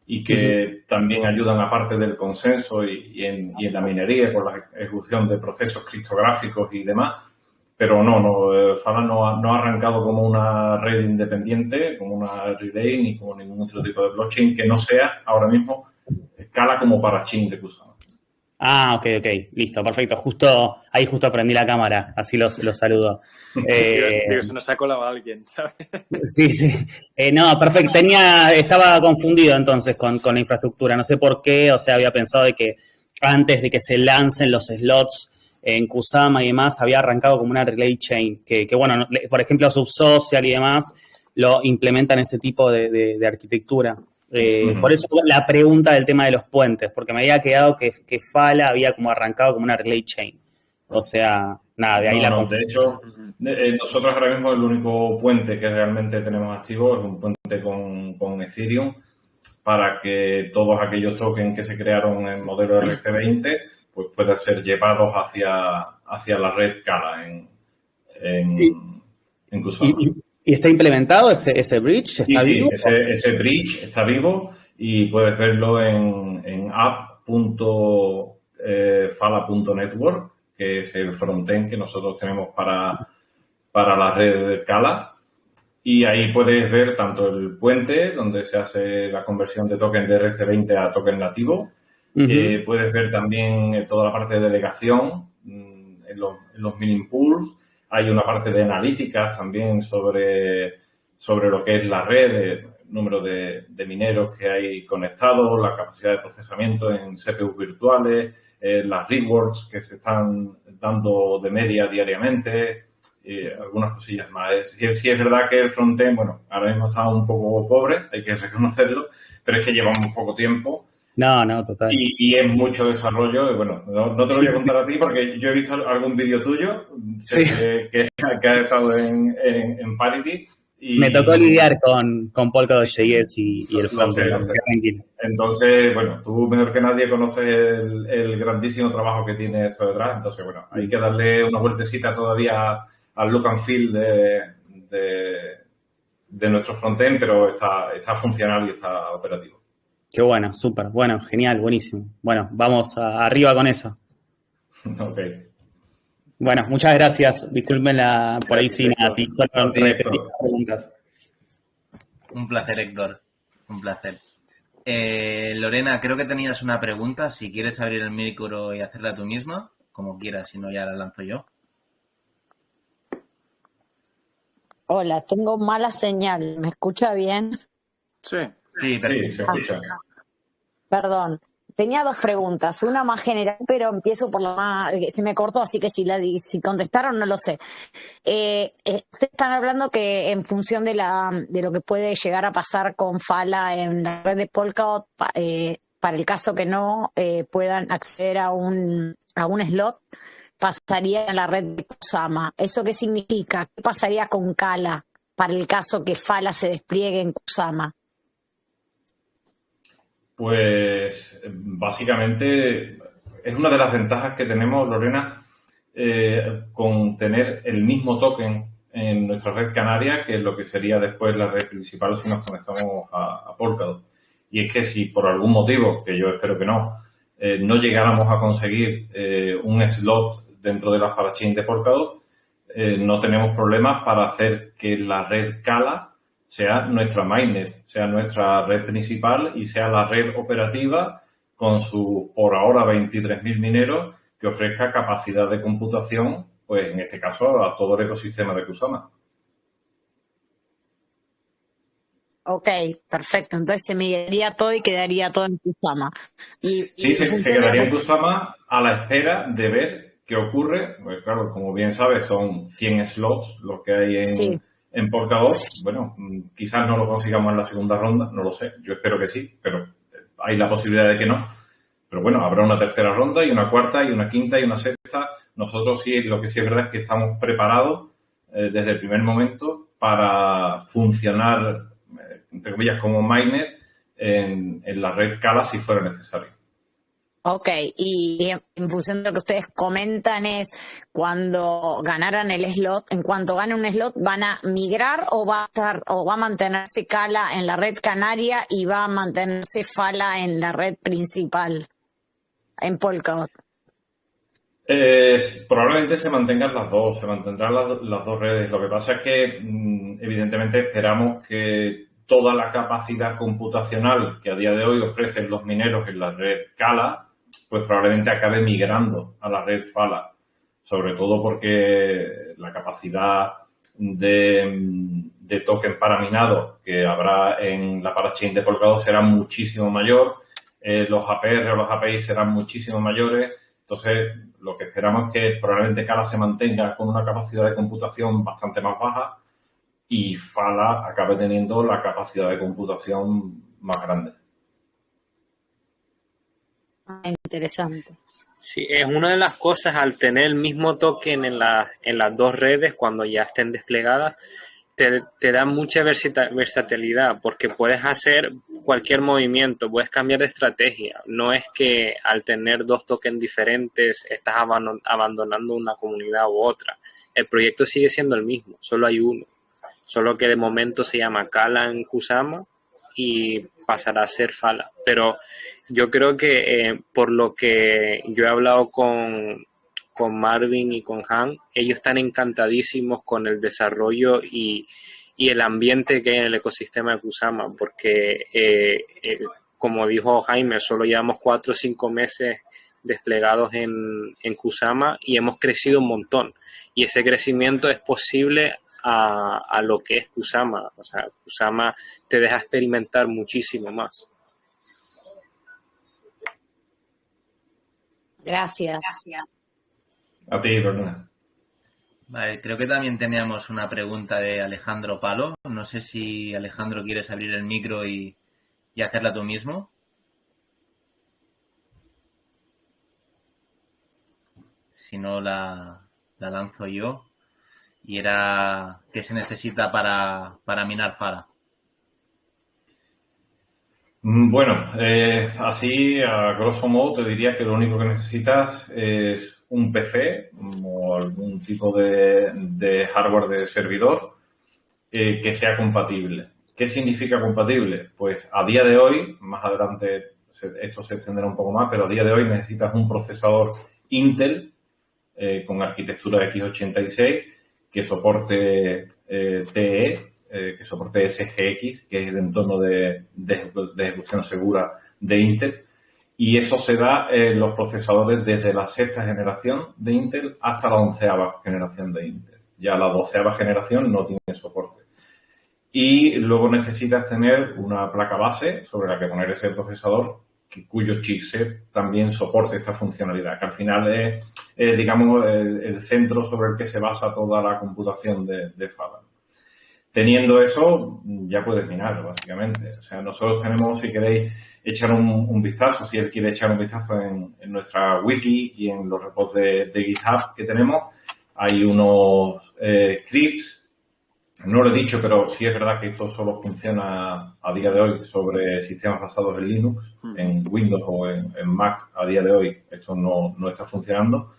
y que también ayudan aparte del consenso y en la minería con la ejecución de procesos criptográficos y demás. Pero Fala no ha arrancado como una red independiente, como una relay, ni como ningún otro tipo de blockchain que no sea ahora mismo Scala como parachain de Kusama. Ah, ok, listo, perfecto. Justo aprendí la cámara, así los saludo. Digo, se nos ha colado alguien, ¿sabes? Sí. No, perfecto. Estaba confundido entonces con la infraestructura. No sé por qué, o sea, había pensado de que antes de que se lancen los slots en Kusama y demás, había arrancado como una relay chain, que bueno, por ejemplo, Subsocial y demás lo implementan ese tipo de arquitectura. Por eso la pregunta del tema de los puentes, porque me había quedado que Fala había como arrancado como una relay chain. O sea, nada, de ahí de hecho, nosotros ahora mismo el único puente que realmente tenemos activo es un puente con Ethereum para que todos aquellos tokens que se crearon en modelo RC20 pues puedan ser llevados hacia la red Scala en Kusama. ¿Y está implementado ese bridge? ¿Está vivo? Ese bridge está vivo y puedes verlo en app.fala.network, que es el frontend que nosotros tenemos para la red de Scala. Y ahí puedes ver tanto el puente, donde se hace la conversión de token de RC20 a token nativo. Puedes ver también toda la parte de delegación en los mining pools. Hay una parte de analíticas también sobre lo que es la red, el número de mineros que hay conectados, la capacidad de procesamiento en CPUs virtuales, las rewards que se están dando de media diariamente, algunas cosillas más. Sí es verdad que el frontend, bueno, ahora mismo está un poco pobre, hay que reconocerlo, pero es que llevamos poco tiempo. No, total. Y es mucho desarrollo. Y bueno, no te lo voy a contar a ti porque yo he visto algún vídeo tuyo que has estado en Parity. Y me tocó lidiar con Polkadot.js y el frontend. Entonces, bueno, tú mejor que nadie conoces el grandísimo trabajo que tiene esto detrás. Entonces, bueno, hay que darle una vueltecita todavía al look and feel de nuestro frontend, pero está funcional y está operativo. Qué bueno, súper, bueno, genial, buenísimo. Bueno, vamos arriba con eso. Ok. Bueno, muchas gracias. Disculpen por ahí sí, nada, sí, solo repetir las preguntas. Un placer, Héctor. Un placer. Lorena, creo que tenías una pregunta. Si quieres abrir el micro y hacerla tú misma, como quieras, si no ya la lanzo yo. Hola, tengo mala señal. ¿Me escucha bien? Sí, perfecto. Se escucha. Perdón. Tenía dos preguntas, una más general, pero empiezo por la más... Se me cortó, así que si contestaron no lo sé. Ustedes están hablando que en función de lo que puede llegar a pasar con Fala en la red de Polkadot, para el caso que no puedan acceder a un slot, pasaría a la red de Kusama. ¿Eso qué significa? ¿Qué pasaría con Scala para el caso que Fala se despliegue en Kusama? Pues básicamente es una de las ventajas que tenemos, Lorena, con tener el mismo token en nuestra red canaria que lo que sería después la red principal si nos conectamos a Polkadot. Y es que si por algún motivo, que yo espero que no llegáramos a conseguir un slot dentro de las parachains de Polkadot, no tenemos problemas para hacer que la red Scala sea nuestra mainnet, sea nuestra red principal y sea la red operativa con sus, por ahora, 23.000 mineros que ofrezca capacidad de computación, pues en este caso, a todo el ecosistema de Kusama. Ok, perfecto. Entonces se migraría todo y quedaría todo en Kusama. Sí, se quedaría en Kusama a la espera de ver qué ocurre. Pues claro, como bien sabes, son 100 slots lo que hay en Polkadot. Bueno, quizás no lo consigamos en la segunda ronda, no lo sé. Yo espero que sí, pero hay la posibilidad de que no. Pero bueno, habrá una tercera ronda y una cuarta y una quinta y una sexta. Nosotros sí, lo que sí es verdad es que estamos preparados desde el primer momento para funcionar, entre comillas, como mainnet en la red Scala si fuera necesario. Ok, y en función de lo que ustedes comentan es cuando ganaran el slot, en cuanto gane un slot, ¿van a migrar o va a estar o va a mantenerse Cala en la red canaria y va a mantenerse Fala en la red principal, en Polkadot? Probablemente se mantengan las dos, se mantendrán las dos redes. Lo que pasa es que, evidentemente, esperamos que toda la capacidad computacional que a día de hoy ofrecen los mineros en la red Cala, pues probablemente acabe migrando a la red Fala, sobre todo porque la capacidad de token paraminado que habrá en la parachain de Polkadot será muchísimo mayor, los APR o los API serán muchísimo mayores. Entonces, lo que esperamos es que probablemente Cala se mantenga con una capacidad de computación bastante más baja y Fala acabe teniendo la capacidad de computación más grande. Interesante. Sí, es una de las cosas al tener el mismo token en las dos redes cuando ya estén desplegadas, te da mucha versatilidad porque puedes hacer cualquier movimiento, puedes cambiar de estrategia. No es que al tener dos tokens diferentes estás abandonando una comunidad u otra. El proyecto sigue siendo el mismo, solo hay uno. Solo que de momento se llama Cala en Kusama y pasará a ser Fala. Pero yo creo que por lo que yo he hablado con Marvin y con Han, ellos están encantadísimos con el desarrollo y el ambiente que hay en el ecosistema de Kusama, porque como dijo Jaime, solo llevamos 4 o 5 meses desplegados en Kusama y hemos crecido un montón. Y ese crecimiento es posible a lo que es Kusama. O sea, Kusama te deja experimentar muchísimo más. Gracias. A ti, Lorena. Vale, creo que también teníamos una pregunta de Alejandro Palo. No sé si, Alejandro, quieres abrir el micro y hacerla tú mismo. Si no, la lanzo yo. Y era, ¿qué se necesita para minar Fala? Bueno, así a grosso modo te diría que lo único que necesitas es un PC o algún tipo de hardware de servidor que sea compatible. ¿Qué significa compatible? Pues a día de hoy, más adelante esto se extenderá un poco más, pero a día de hoy necesitas un procesador Intel con arquitectura x86 que soporte TE, que soporte SGX, que es el entorno de ejecución segura de Intel. Y eso se da en los procesadores desde la 6ª generación de Intel hasta la 11ª generación de Intel. Ya la 12ª generación no tiene soporte. Y luego necesitas tener una placa base sobre la que poner ese procesador cuyo chipset también soporte esta funcionalidad, que al final es digamos, el centro sobre el que se basa toda la computación de Fala. Teniendo eso, ya puedes minar, básicamente. O sea, nosotros tenemos, si queréis echar un vistazo, si él quiere echar un vistazo en nuestra wiki y en los repos de GitHub que tenemos, hay unos scripts. No lo he dicho, pero sí es verdad que esto solo funciona a día de hoy sobre sistemas basados en Linux, en Windows o en Mac. A día de hoy esto no está funcionando.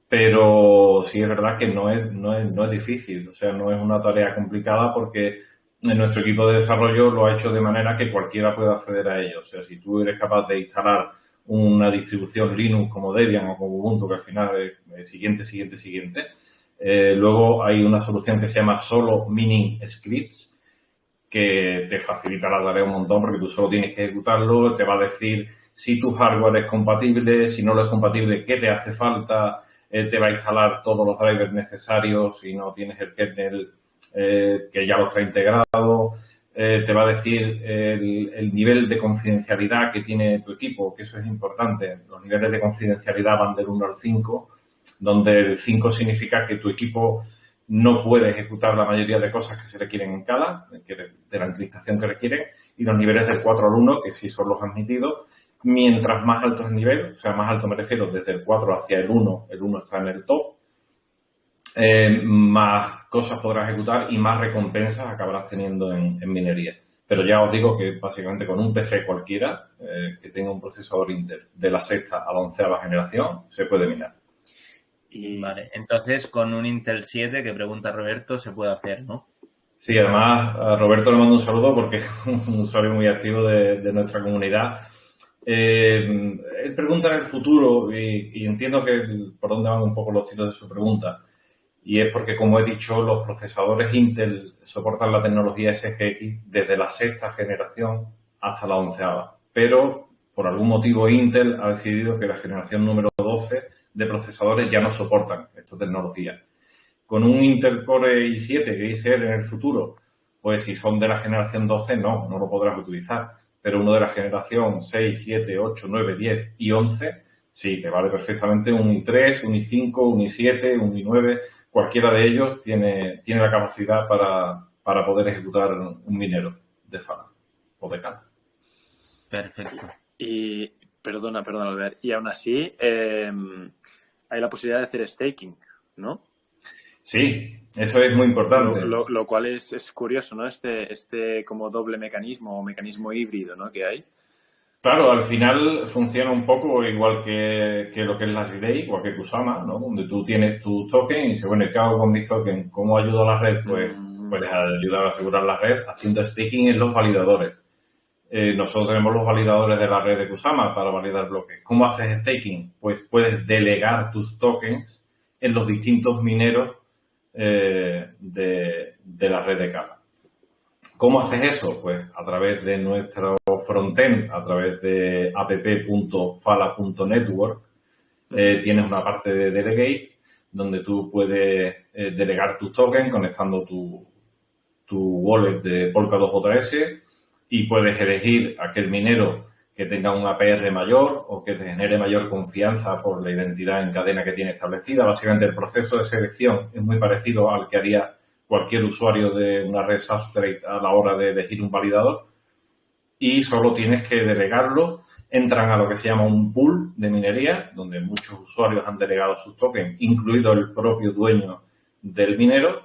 Pero sí es verdad que no es difícil, o sea, no es una tarea complicada porque nuestro equipo de desarrollo lo ha hecho de manera que cualquiera pueda acceder a ello. O sea, si tú eres capaz de instalar una distribución Linux como Debian o como Ubuntu, que al final es siguiente. Luego hay una solución que se llama Solo Mining Scripts, que te facilita la tarea un montón porque tú solo tienes que ejecutarlo, te va a decir si tu hardware es compatible, si no lo es compatible, qué te hace falta. Te va a instalar todos los drivers necesarios si no tienes el kernel que ya lo trae integrado. Te va a decir el nivel de confidencialidad que tiene tu equipo, que eso es importante. Los niveles de confidencialidad van del 1 al 5, donde el 5 significa que tu equipo no puede ejecutar la mayoría de cosas que se requieren en Cala, de la encriptación que requieren, y los niveles del 4 al 1, que sí son los admitidos. Mientras más alto es el nivel, o sea, más alto me refiero desde el 4 hacia el 1 está en el top, más cosas podrás ejecutar y más recompensas acabarás teniendo en minería. pero ya os digo que básicamente con un PC cualquiera que tenga un procesador Intel de la 6ª a la 11ª generación se puede minar. Vale, entonces con un Intel 7 que pregunta Roberto se puede hacer, ¿no? Sí, además a Roberto le mando un saludo porque es un usuario muy activo de nuestra comunidad. Él pregunta en el futuro y entiendo que por dónde van un poco los tiros de su pregunta. Y es porque, como he dicho, los procesadores Intel soportan la tecnología SGX desde la 6ª generación hasta la 11ª. Pero, por algún motivo, Intel ha decidido que la generación número 12 de procesadores ya no soportan esta tecnología. Con un Intel Core i7 que dice él en el futuro, pues si son de la generación 12, no lo podrás utilizar. Pero uno de la generación 6, 7, 8, 9, 10 y 11, sí, te vale perfectamente un i3, un i5, un i7, un i9... Cualquiera de ellos tiene la capacidad para poder ejecutar un minero de Fala o de Cala. Perfecto. Y, perdona, Albert, y aún así hay la posibilidad de hacer staking, ¿no? Sí, eso es muy importante. Lo cual es curioso, ¿no? Este como doble mecanismo o mecanismo híbrido, ¿no? Que hay. Claro, al final funciona un poco igual que lo que es la Relay, igual que Kusama, ¿no? Donde tú tienes tu token y dices, bueno, ¿qué hago con mis tokens? ¿Cómo ayudo a la red? Pues puedes ayudar a asegurar la red haciendo staking en los validadores. Nosotros tenemos los validadores de la red de Kusama para validar bloques. ¿Cómo haces staking? Pues puedes delegar tus tokens en los distintos mineros de la red de Cala. ¿Cómo haces eso? Pues a través de nuestro frontend, a través de app.fala.network, tienes una parte de Delegate donde tú puedes delegar tus tokens conectando tu wallet de Polkadot JS y puedes elegir aquel minero que tenga un APR mayor o que te genere mayor confianza por la identidad en cadena que tiene establecida. Básicamente el proceso de selección es muy parecido al que haría cualquier usuario de una red Substrate a la hora de elegir un validador y solo tienes que delegarlo. Entran a lo que se llama un pool de minería, donde muchos usuarios han delegado sus tokens, incluido el propio dueño del minero,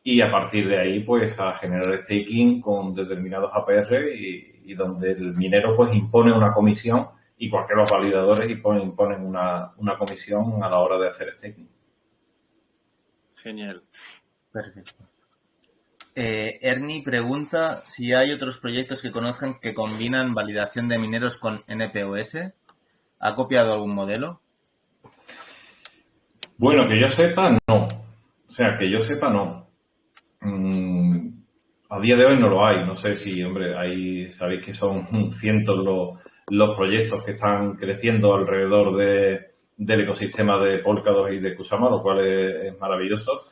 y a partir de ahí, pues, a generar staking con determinados APR y donde el minero, pues, impone una comisión y cualquier los validadores imponen una comisión a la hora de hacer staking. Genial. Perfecto. Ernie pregunta si hay otros proyectos que conozcan que combinan validación de mineros con NPOS. ¿Ha copiado algún modelo? Bueno, que yo sepa, no. O sea, que yo sepa, no. A día de hoy no lo hay. No sé si, hombre, ahí sabéis que son cientos los proyectos que están creciendo alrededor del ecosistema de Polkadot y de Kusama, lo cual es maravilloso.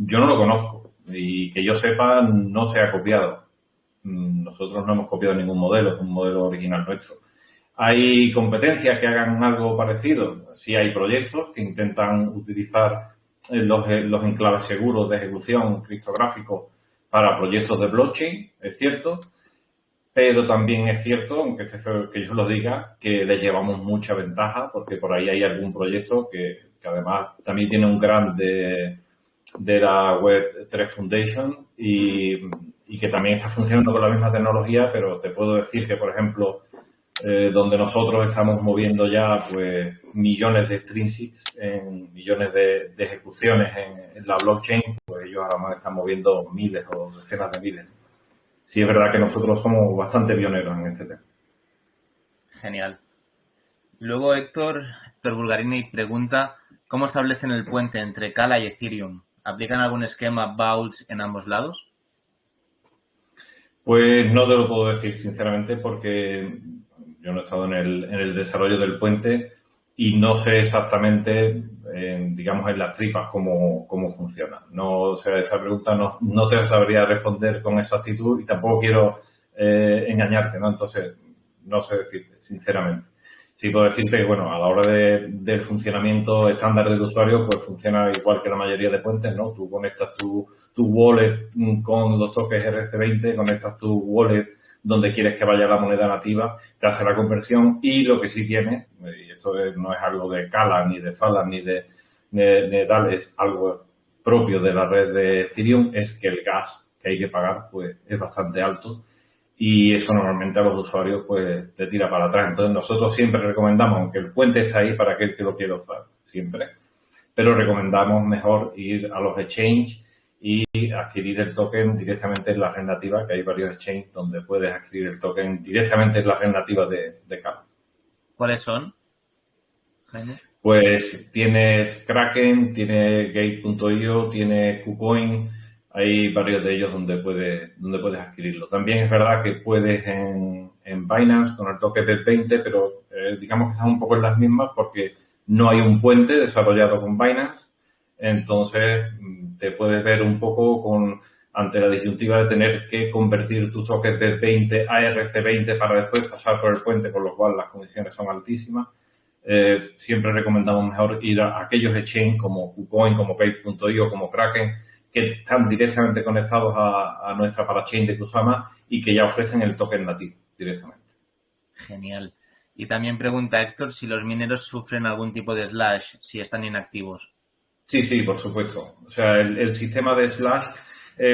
Yo no lo conozco y que yo sepa no se ha copiado. Nosotros no hemos copiado ningún modelo, es un modelo original nuestro. ¿Hay competencias que hagan algo parecido? Sí, hay proyectos que intentan utilizar los enclaves seguros de ejecución criptográficos para proyectos de blockchain, es cierto, pero también es cierto, aunque sea feo que yo lo diga, que les llevamos mucha ventaja porque por ahí hay algún proyecto que además también tiene un grant de la Web3 Foundation y que también está funcionando con la misma tecnología, pero te puedo decir que, por ejemplo, donde nosotros estamos moviendo ya pues millones de extrinsics, millones de ejecuciones en la blockchain, pues ellos ahora más están moviendo miles o decenas de miles. Sí, es verdad que nosotros somos bastante pioneros en este tema. Genial. Luego Héctor Bulgarini pregunta ¿cómo establecen el puente entre Cala y Ethereum? ¿Aplican algún esquema vaults en ambos lados? Pues no te lo puedo decir sinceramente porque yo no he estado en el desarrollo del puente y no sé exactamente, digamos, en las tripas cómo funciona. No, o sea, esa pregunta no te sabría responder con exactitud y tampoco quiero engañarte, ¿no? Entonces, no sé decirte, sinceramente. Sí puedo decirte que, bueno, a la hora del funcionamiento estándar del usuario, pues funciona igual que la mayoría de puentes, ¿no? Tú conectas tu wallet con los tokens RC20, conectas tu wallet donde quieres que vaya la moneda nativa, te hace la conversión y lo que sí tiene, y esto no es algo de Cala, ni de Fala, ni de tal, es algo propio de la red de Ethereum, es que el gas que hay que pagar pues es bastante alto y eso normalmente a los usuarios pues le tira para atrás. Entonces nosotros siempre recomendamos, aunque el puente está ahí para aquel que lo quiera usar, siempre, pero recomendamos mejor ir a los exchange y adquirir el token directamente en la red nativa, que hay varios exchanges donde puedes adquirir el token directamente en la red nativa de Cala. ¿Cuáles son, Jaime? Pues tienes Kraken, tiene Gate.io, tiene KuCoin, hay varios de ellos donde puedes adquirirlo. También es verdad que puedes en Binance con el token del 20, pero digamos que están un poco en las mismas porque no hay un puente desarrollado con Binance. Entonces te puedes ver un poco ante la disyuntiva de tener que convertir tus tokens del 20 a RC20 para después pasar por el puente, con lo cual las condiciones son altísimas. Siempre recomendamos mejor ir a aquellos exchanges como KuCoin, como Gate.io, como Kraken, que están directamente conectados a nuestra parachain de Kusama y que ya ofrecen el token nativo directamente. Genial. Y también pregunta Héctor si los mineros sufren algún tipo de slash si están inactivos. Sí, por supuesto. O sea, el sistema de slash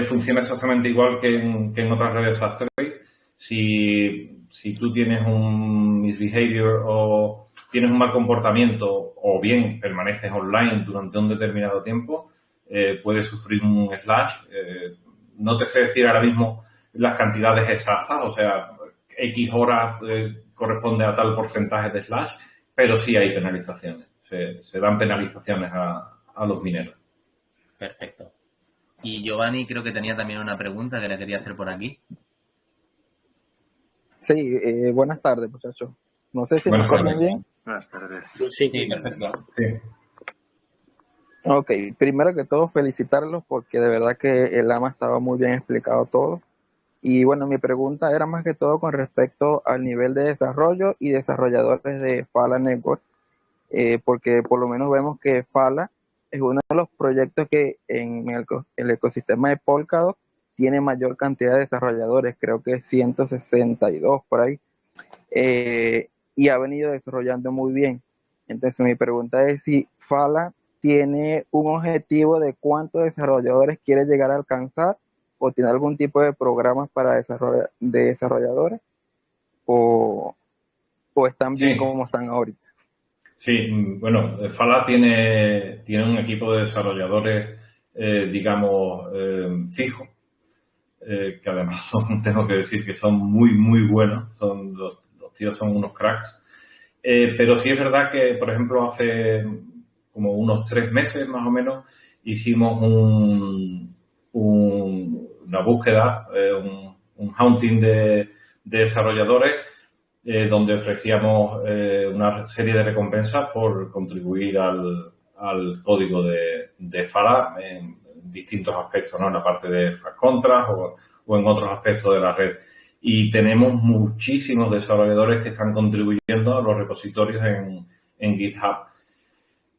funciona exactamente igual que en otras redes Asteroid. Si tú tienes un misbehavior o tienes un mal comportamiento o bien permaneces online durante un determinado tiempo, puedes sufrir un slash. No te sé decir ahora mismo las cantidades exactas, o sea, X horas corresponde a tal porcentaje de slash, pero sí hay penalizaciones. Se dan penalizaciones a los mineros. Perfecto. Y Giovanni creo que tenía también una pregunta que le quería hacer por aquí. Sí, buenas tardes, muchachos. No sé si me escuchan bien. Buenas tardes. Sí, perfecto. Sí. Ok, primero que todo felicitarlos porque de verdad que el AMA estaba muy bien explicado todo. Y bueno, mi pregunta era más que todo con respecto al nivel de desarrollo y desarrolladores de Fala Network, porque por lo menos vemos que Fala es uno de los proyectos que en el ecosistema de Polkadot tiene mayor cantidad de desarrolladores, creo que 162 por ahí, y ha venido desarrollando muy bien. Entonces mi pregunta es si Fala tiene un objetivo de cuántos desarrolladores quiere llegar a alcanzar, o tiene algún tipo de programas para desarrolladores, o están bien como están ahorita. Sí, bueno, Fala tiene un equipo de desarrolladores, digamos, fijo, que además tengo que decir que son muy, muy buenos. Los tíos son unos cracks. Pero sí es verdad que, por ejemplo, hace como unos 3 meses más o menos, hicimos una búsqueda, un hunting de desarrolladores, donde ofrecíamos una serie de recompensas por contribuir al código de Fala en distintos aspectos, ¿no? En la parte de Flash Contracts o en otros aspectos de la red. Y tenemos muchísimos desarrolladores que están contribuyendo a los repositorios en GitHub.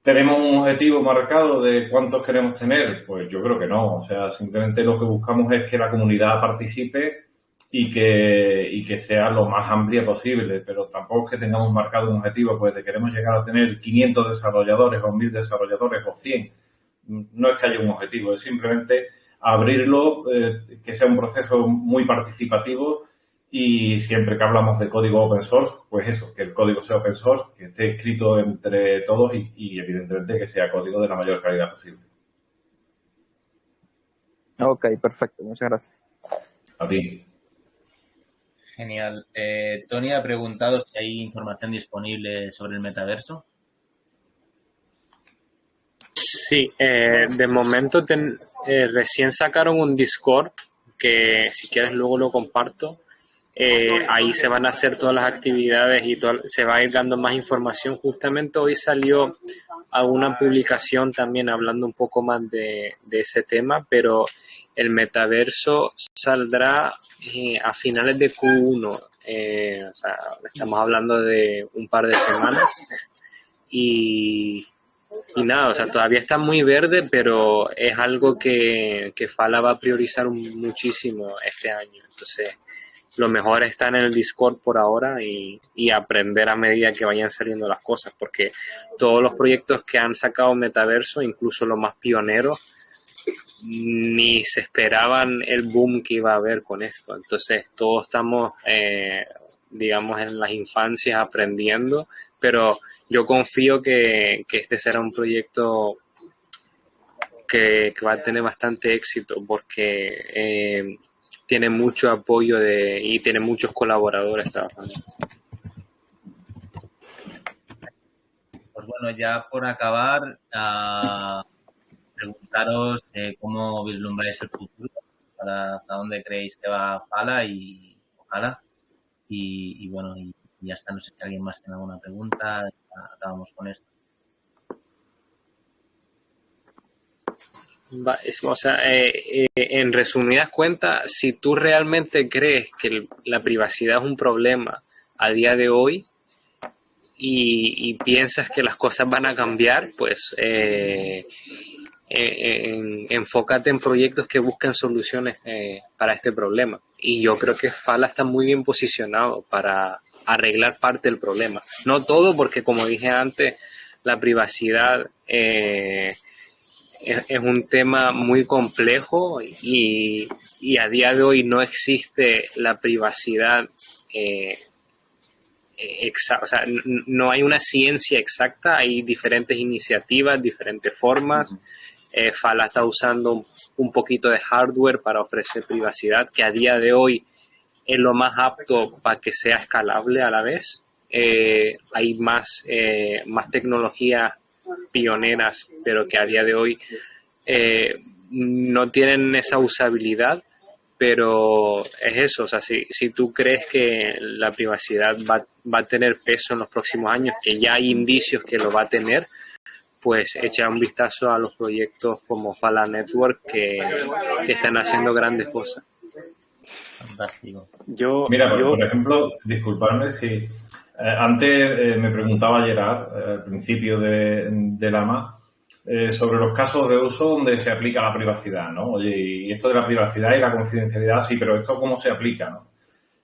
¿Tenemos un objetivo marcado de cuántos queremos tener? Pues yo creo que no. O sea, simplemente lo que buscamos es que la comunidad participe y que sea lo más amplia posible, pero tampoco es que tengamos marcado un objetivo, pues de queremos llegar a tener 500 desarrolladores o 1000 desarrolladores o 100. No es que haya un objetivo, es simplemente abrirlo, que sea un proceso muy participativo, y siempre que hablamos de código open source, pues eso, que el código sea open source, que esté escrito entre todos y evidentemente que sea código de la mayor calidad posible. Ok, perfecto, muchas gracias. A ti. Genial. Tony ha preguntado si hay información disponible sobre el metaverso. Sí, de momento recién sacaron un Discord que si quieres luego lo comparto. Ahí se van a hacer todas las actividades y se va a ir dando más información. Justamente hoy salió alguna publicación también hablando un poco más de ese tema, pero el metaverso saldrá a finales de Q1. O sea, estamos hablando de un par de semanas y nada, o sea, todavía está muy verde, pero es algo que Fala va a priorizar muchísimo este año. Entonces, lo mejor está en el Discord por ahora y aprender a medida que vayan saliendo las cosas, porque todos los proyectos que han sacado Metaverso, incluso los más pioneros, ni se esperaban el boom que iba a haber con esto. Entonces, todos estamos, digamos, en las infancias aprendiendo, pero yo confío que este será un proyecto que va a tener bastante éxito porque tiene mucho apoyo y tiene muchos colaboradores trabajando. Pues bueno, ya por acabar, preguntaros cómo vislumbráis el futuro, para dónde creéis que va Fala y ojalá. Y bueno, y ya está. No sé si alguien más tiene alguna pregunta. Acabamos con esto. O sea, en resumidas cuentas, si tú realmente crees que la privacidad es un problema a día de hoy y piensas que las cosas van a cambiar, pues enfócate en proyectos que busquen soluciones para este problema. Y yo creo que Fala está muy bien posicionado para arreglar parte del problema. No todo, porque como dije antes, la privacidad es un tema muy complejo y a día de hoy no existe la privacidad exacta. O sea, no hay una ciencia exacta, hay diferentes iniciativas, diferentes formas. Fala está usando un poquito de hardware para ofrecer privacidad, que a día de hoy es lo más apto para que sea escalable a la vez. Hay más tecnologías pioneras, pero que a día de hoy no tienen esa usabilidad, pero es eso. O sea, si tú crees que la privacidad va a tener peso en los próximos años, que ya hay indicios que lo va a tener, pues echa un vistazo a los proyectos como Fala Network que están haciendo grandes cosas. Fantástico. Mira, por ejemplo, disculpadme si antes me preguntaba Gerard al principio del AMA sobre los casos de uso donde se aplica la privacidad, ¿no? Oye, y esto de la privacidad y la confidencialidad, sí, pero ¿esto cómo se aplica, no?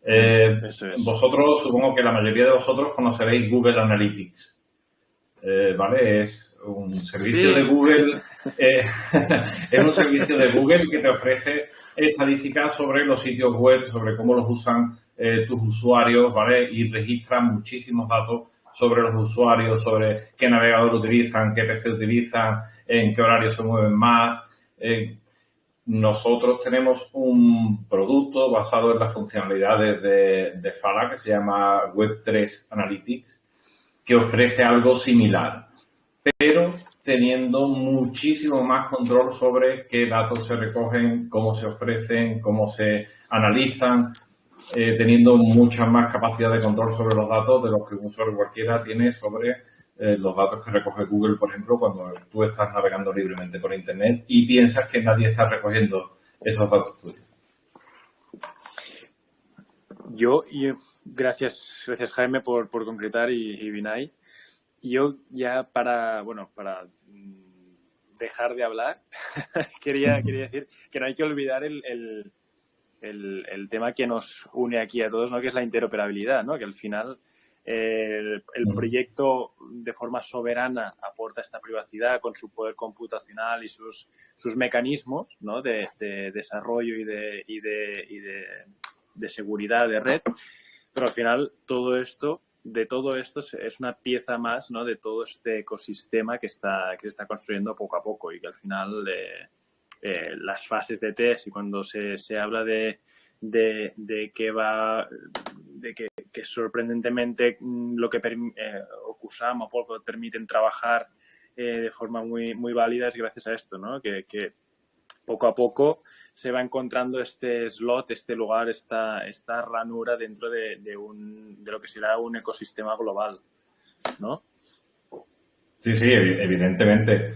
Eso es. Vosotros, supongo que la mayoría de vosotros conoceréis Google Analytics, ¿vale? Es un servicio de Google, es un servicio de Google que te ofrece estadísticas sobre los sitios web, sobre cómo los usan tus usuarios, ¿vale? Y registran muchísimos datos sobre los usuarios, sobre qué navegador utilizan, qué PC utilizan, en qué horario se mueven más. Nosotros tenemos un producto basado en las funcionalidades de Fala que se llama Web3 Analytics, que ofrece algo similar, pero teniendo muchísimo más control sobre qué datos se recogen, cómo se ofrecen, cómo se analizan, teniendo mucha más capacidad de control sobre los datos de los que un usuario cualquiera tiene sobre los datos que recoge Google, por ejemplo, cuando tú estás navegando libremente por Internet y piensas que nadie está recogiendo esos datos tuyos. Yo gracias Jaime por concretar y Vinay. Yo ya para dejar de hablar, quería decir que no hay que olvidar el tema que nos une aquí a todos, ¿no? Que es la interoperabilidad, ¿no? Que al final el proyecto de forma soberana aporta esta privacidad con su poder computacional y sus mecanismos, ¿no? de desarrollo y de seguridad de red, pero al final todo esto es una pieza más, ¿no? De todo este ecosistema que se está construyendo poco a poco y que al final las fases de test y cuando se habla de que sorprendentemente lo que Kusam o Polkadot permiten trabajar de forma muy, muy válida es gracias a esto, ¿no? Que poco a poco se va encontrando este slot, este lugar, esta ranura dentro de lo que será un ecosistema global, ¿no? Sí, evidentemente.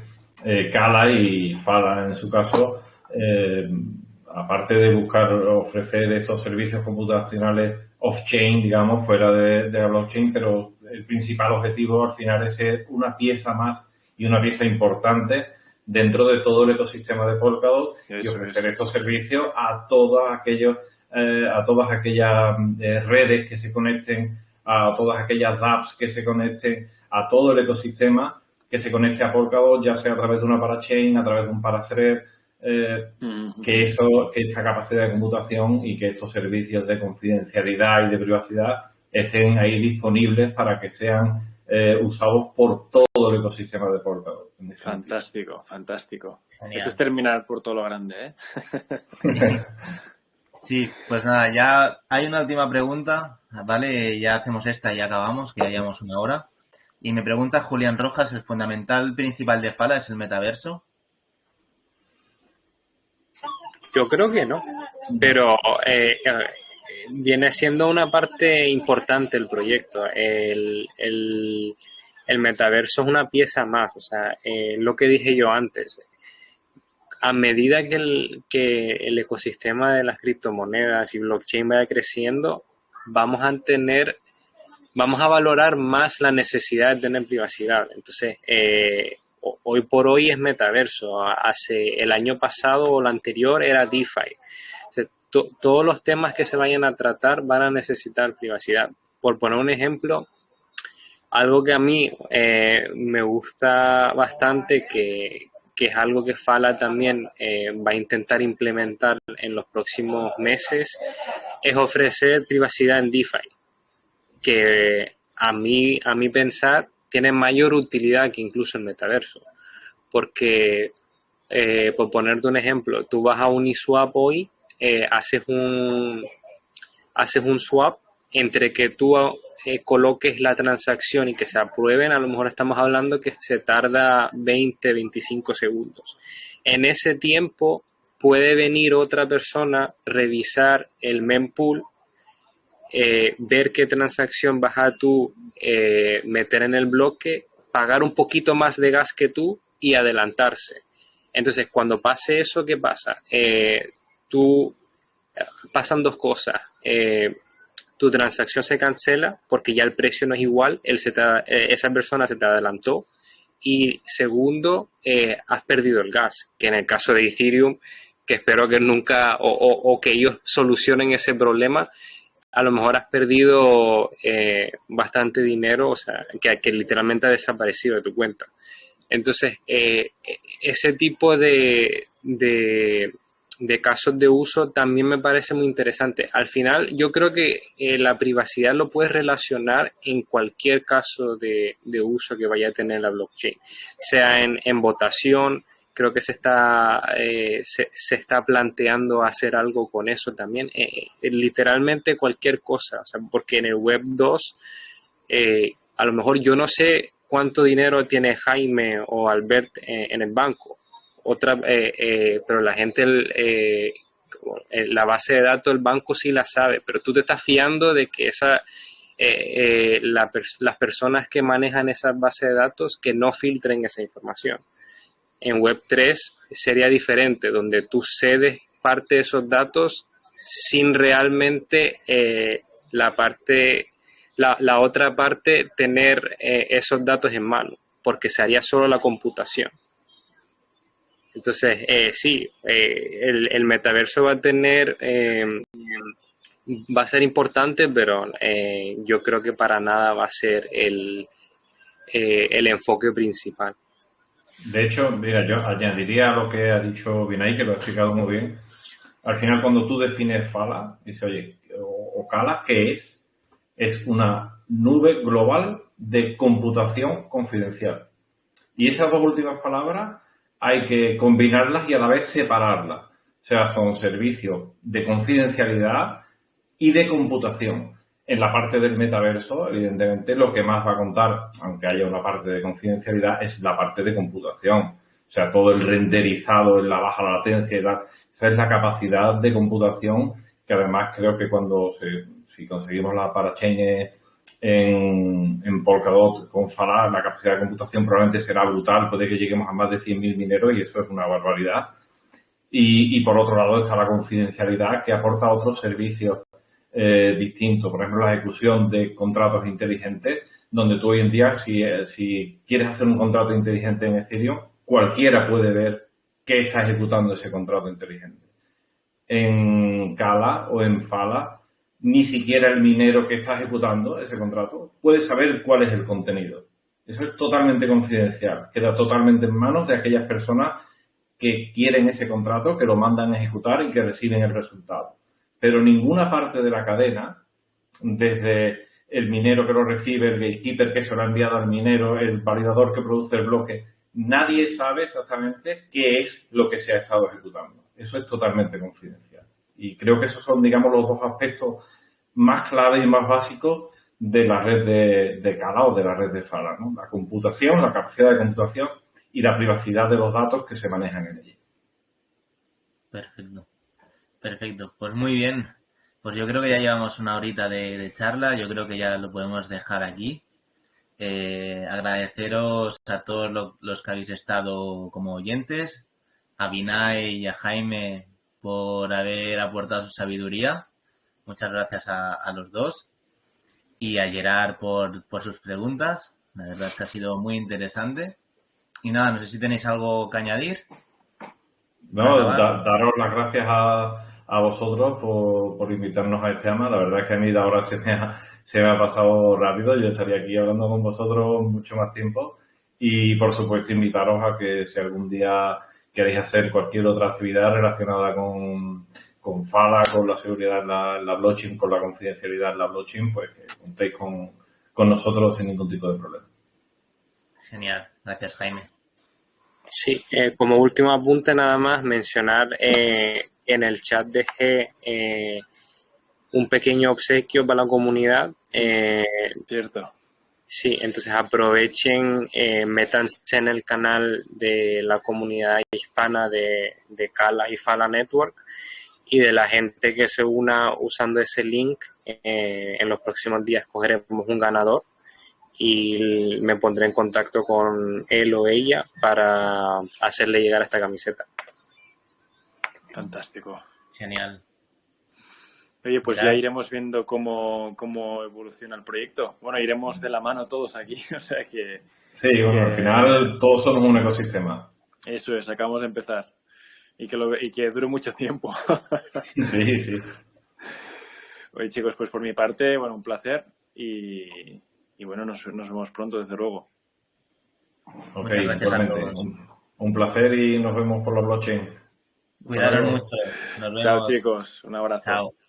Kala y Fala, en su caso, aparte de buscar ofrecer estos servicios computacionales off-chain, digamos, fuera de la blockchain, pero el principal objetivo al final es ser una pieza más y una pieza importante dentro de todo el ecosistema de Polkadot y ofrecer estos servicios a todas aquellas redes que se conecten, a todas aquellas dApps que se conecten, a todo el ecosistema que se conecte a Polkadot, ya sea a través de una parachain, a través de un parathread, que esta capacidad de computación y que estos servicios de confidencialidad y de privacidad estén ahí disponibles para que sean usados por todo el ecosistema de Polkadot. Fantástico, fantástico. Genial. Eso es terminar por todo lo grande, ¿eh? Sí, pues nada, ya hay una última pregunta, ¿vale? Ya hacemos esta y acabamos, que ya llevamos 1 hora. Y me pregunta Julián Rojas, ¿el fundamental principal de Fala es el metaverso? Yo creo que no, pero viene siendo una parte importante el proyecto. El metaverso es una pieza más, o sea, lo que dije yo antes. A medida que el ecosistema de las criptomonedas y blockchain vaya creciendo, vamos a valorar más la necesidad de tener privacidad. Entonces, hoy por hoy es metaverso. El año pasado o el anterior era DeFi. O sea, todos los temas que se vayan a tratar van a necesitar privacidad. Por poner un ejemplo, algo que a mí me gusta bastante, que es algo que Fala también va a intentar implementar en los próximos meses, es ofrecer privacidad en DeFi, que a mí pensar tiene mayor utilidad que incluso el metaverso, porque por ponerte un ejemplo, tú vas a Uniswap hoy, haces un swap entre que tú coloques la transacción y que se aprueben. A lo mejor estamos hablando que se tarda 20-25 segundos. En ese tiempo puede venir otra persona, revisar el mempool, ver qué transacción vas a tú meter en el bloque, pagar un poquito más de gas que tú y adelantarse. Entonces, cuando pase eso, ¿qué pasa? Pasan 2 cosas. Tu transacción se cancela porque ya el precio no es igual, esa persona se te adelantó. Y segundo, has perdido el gas, que en el caso de Ethereum, que espero que nunca o que ellos solucionen ese problema, a lo mejor has perdido bastante dinero, o sea, que literalmente ha desaparecido de tu cuenta. Entonces, ese tipo de casos de uso también me parece muy interesante. Al final, yo creo que la privacidad lo puedes relacionar en cualquier caso de uso que vaya a tener la blockchain, sea en votación. Creo que se está planteando hacer algo con eso también. Literalmente cualquier cosa, o sea, porque en el Web 2, a lo mejor yo no sé cuánto dinero tiene Jaime o Albert en el banco, pero la gente, la base de datos del banco sí la sabe, pero tú te estás fiando de que las personas que manejan esa base de datos que no filtren esa información. En Web3 sería diferente, donde tú cedes parte de esos datos sin realmente la otra parte tener esos datos en mano, porque se haría solo la computación. Entonces, sí, el metaverso va a ser importante, pero yo creo que para nada va a ser el enfoque principal. De hecho, mira, yo añadiría lo que ha dicho Vinay, que lo ha explicado muy bien. Al final, cuando tú defines Fala, dices, oye, o Cala, ¿qué es? Es una nube global de computación confidencial. Y esas 2 últimas palabras hay que combinarlas y a la vez separarlas. O sea, son servicios de confidencialidad y de computación. En la parte del metaverso, evidentemente, lo que más va a contar, aunque haya una parte de confidencialidad, es la parte de computación. O sea, todo el renderizado en la baja latencia y esa es la capacidad de computación que además creo que si conseguimos la parachain en Polkadot con Fala, la capacidad de computación probablemente será brutal, puede que lleguemos a más de 100.000 mineros y eso es una barbaridad. Y por otro lado está la confidencialidad que aporta otros servicios distintos, por ejemplo la ejecución de contratos inteligentes, donde tú hoy en día si quieres hacer un contrato inteligente en Ethereum, cualquiera puede ver qué está ejecutando ese contrato inteligente. En Cala o en Fala, ni siquiera el minero que está ejecutando ese contrato puede saber cuál es el contenido. Eso es totalmente confidencial, queda totalmente en manos de aquellas personas que quieren ese contrato, que lo mandan a ejecutar y que reciben el resultado. Pero ninguna parte de la cadena, desde el minero que lo recibe, el gatekeeper que se lo ha enviado al minero, el validador que produce el bloque, nadie sabe exactamente qué es lo que se ha estado ejecutando. Eso es totalmente confidencial. Y creo que esos son, digamos, los dos aspectos más claves y más básicos de la red de Cala o de la red de Fala, ¿no? La computación, la capacidad de computación y la privacidad de los datos que se manejan en ella. Perfecto. Perfecto. Pues muy bien. Pues yo creo que ya llevamos una horita de charla. Yo creo que ya lo podemos dejar aquí. Agradeceros a todos los que habéis estado como oyentes, a Vinay y a Jaime por haber aportado su sabiduría. Muchas gracias a los dos. Y a Gerard por sus preguntas. La verdad es que ha sido muy interesante. Y nada, no sé si tenéis algo que añadir. No, daros las gracias a vosotros por invitarnos a este tema. La verdad es que a mí la hora se me ha pasado rápido. Yo estaría aquí hablando con vosotros mucho más tiempo. Y, por supuesto, invitaros a que si algún día queréis hacer cualquier otra actividad relacionada con Fala, con la seguridad en la blockchain, con la confidencialidad en la blockchain, pues que contéis con nosotros sin ningún tipo de problema. Genial. Gracias, Jaime. Sí, como último apunte nada más mencionar en el chat dejé un pequeño obsequio para la comunidad. Cierto. Sí, entonces aprovechen, métanse en el canal de la comunidad hispana de Cala y Fala Network y de la gente que se una usando ese link. En los próximos días cogeremos un ganador y me pondré en contacto con él o ella para hacerle llegar esta camiseta. Fantástico. Genial. Oye, pues Gerard. ya iremos viendo cómo evoluciona el proyecto. Bueno, iremos de la mano todos aquí, o sea que... Sí, bueno, al final todos somos un ecosistema. Eso es, acabamos de empezar. Y que dure mucho tiempo. Sí, sí. Oye, chicos, pues por mi parte, bueno, un placer y bueno, nos vemos pronto, desde luego. Ok, Muchas gracias a igualmente. todos. Un placer y nos vemos por la blockchain. Cuidaros Hasta luego. mucho. Nos vemos. Chao, chicos. Un abrazo. Chao.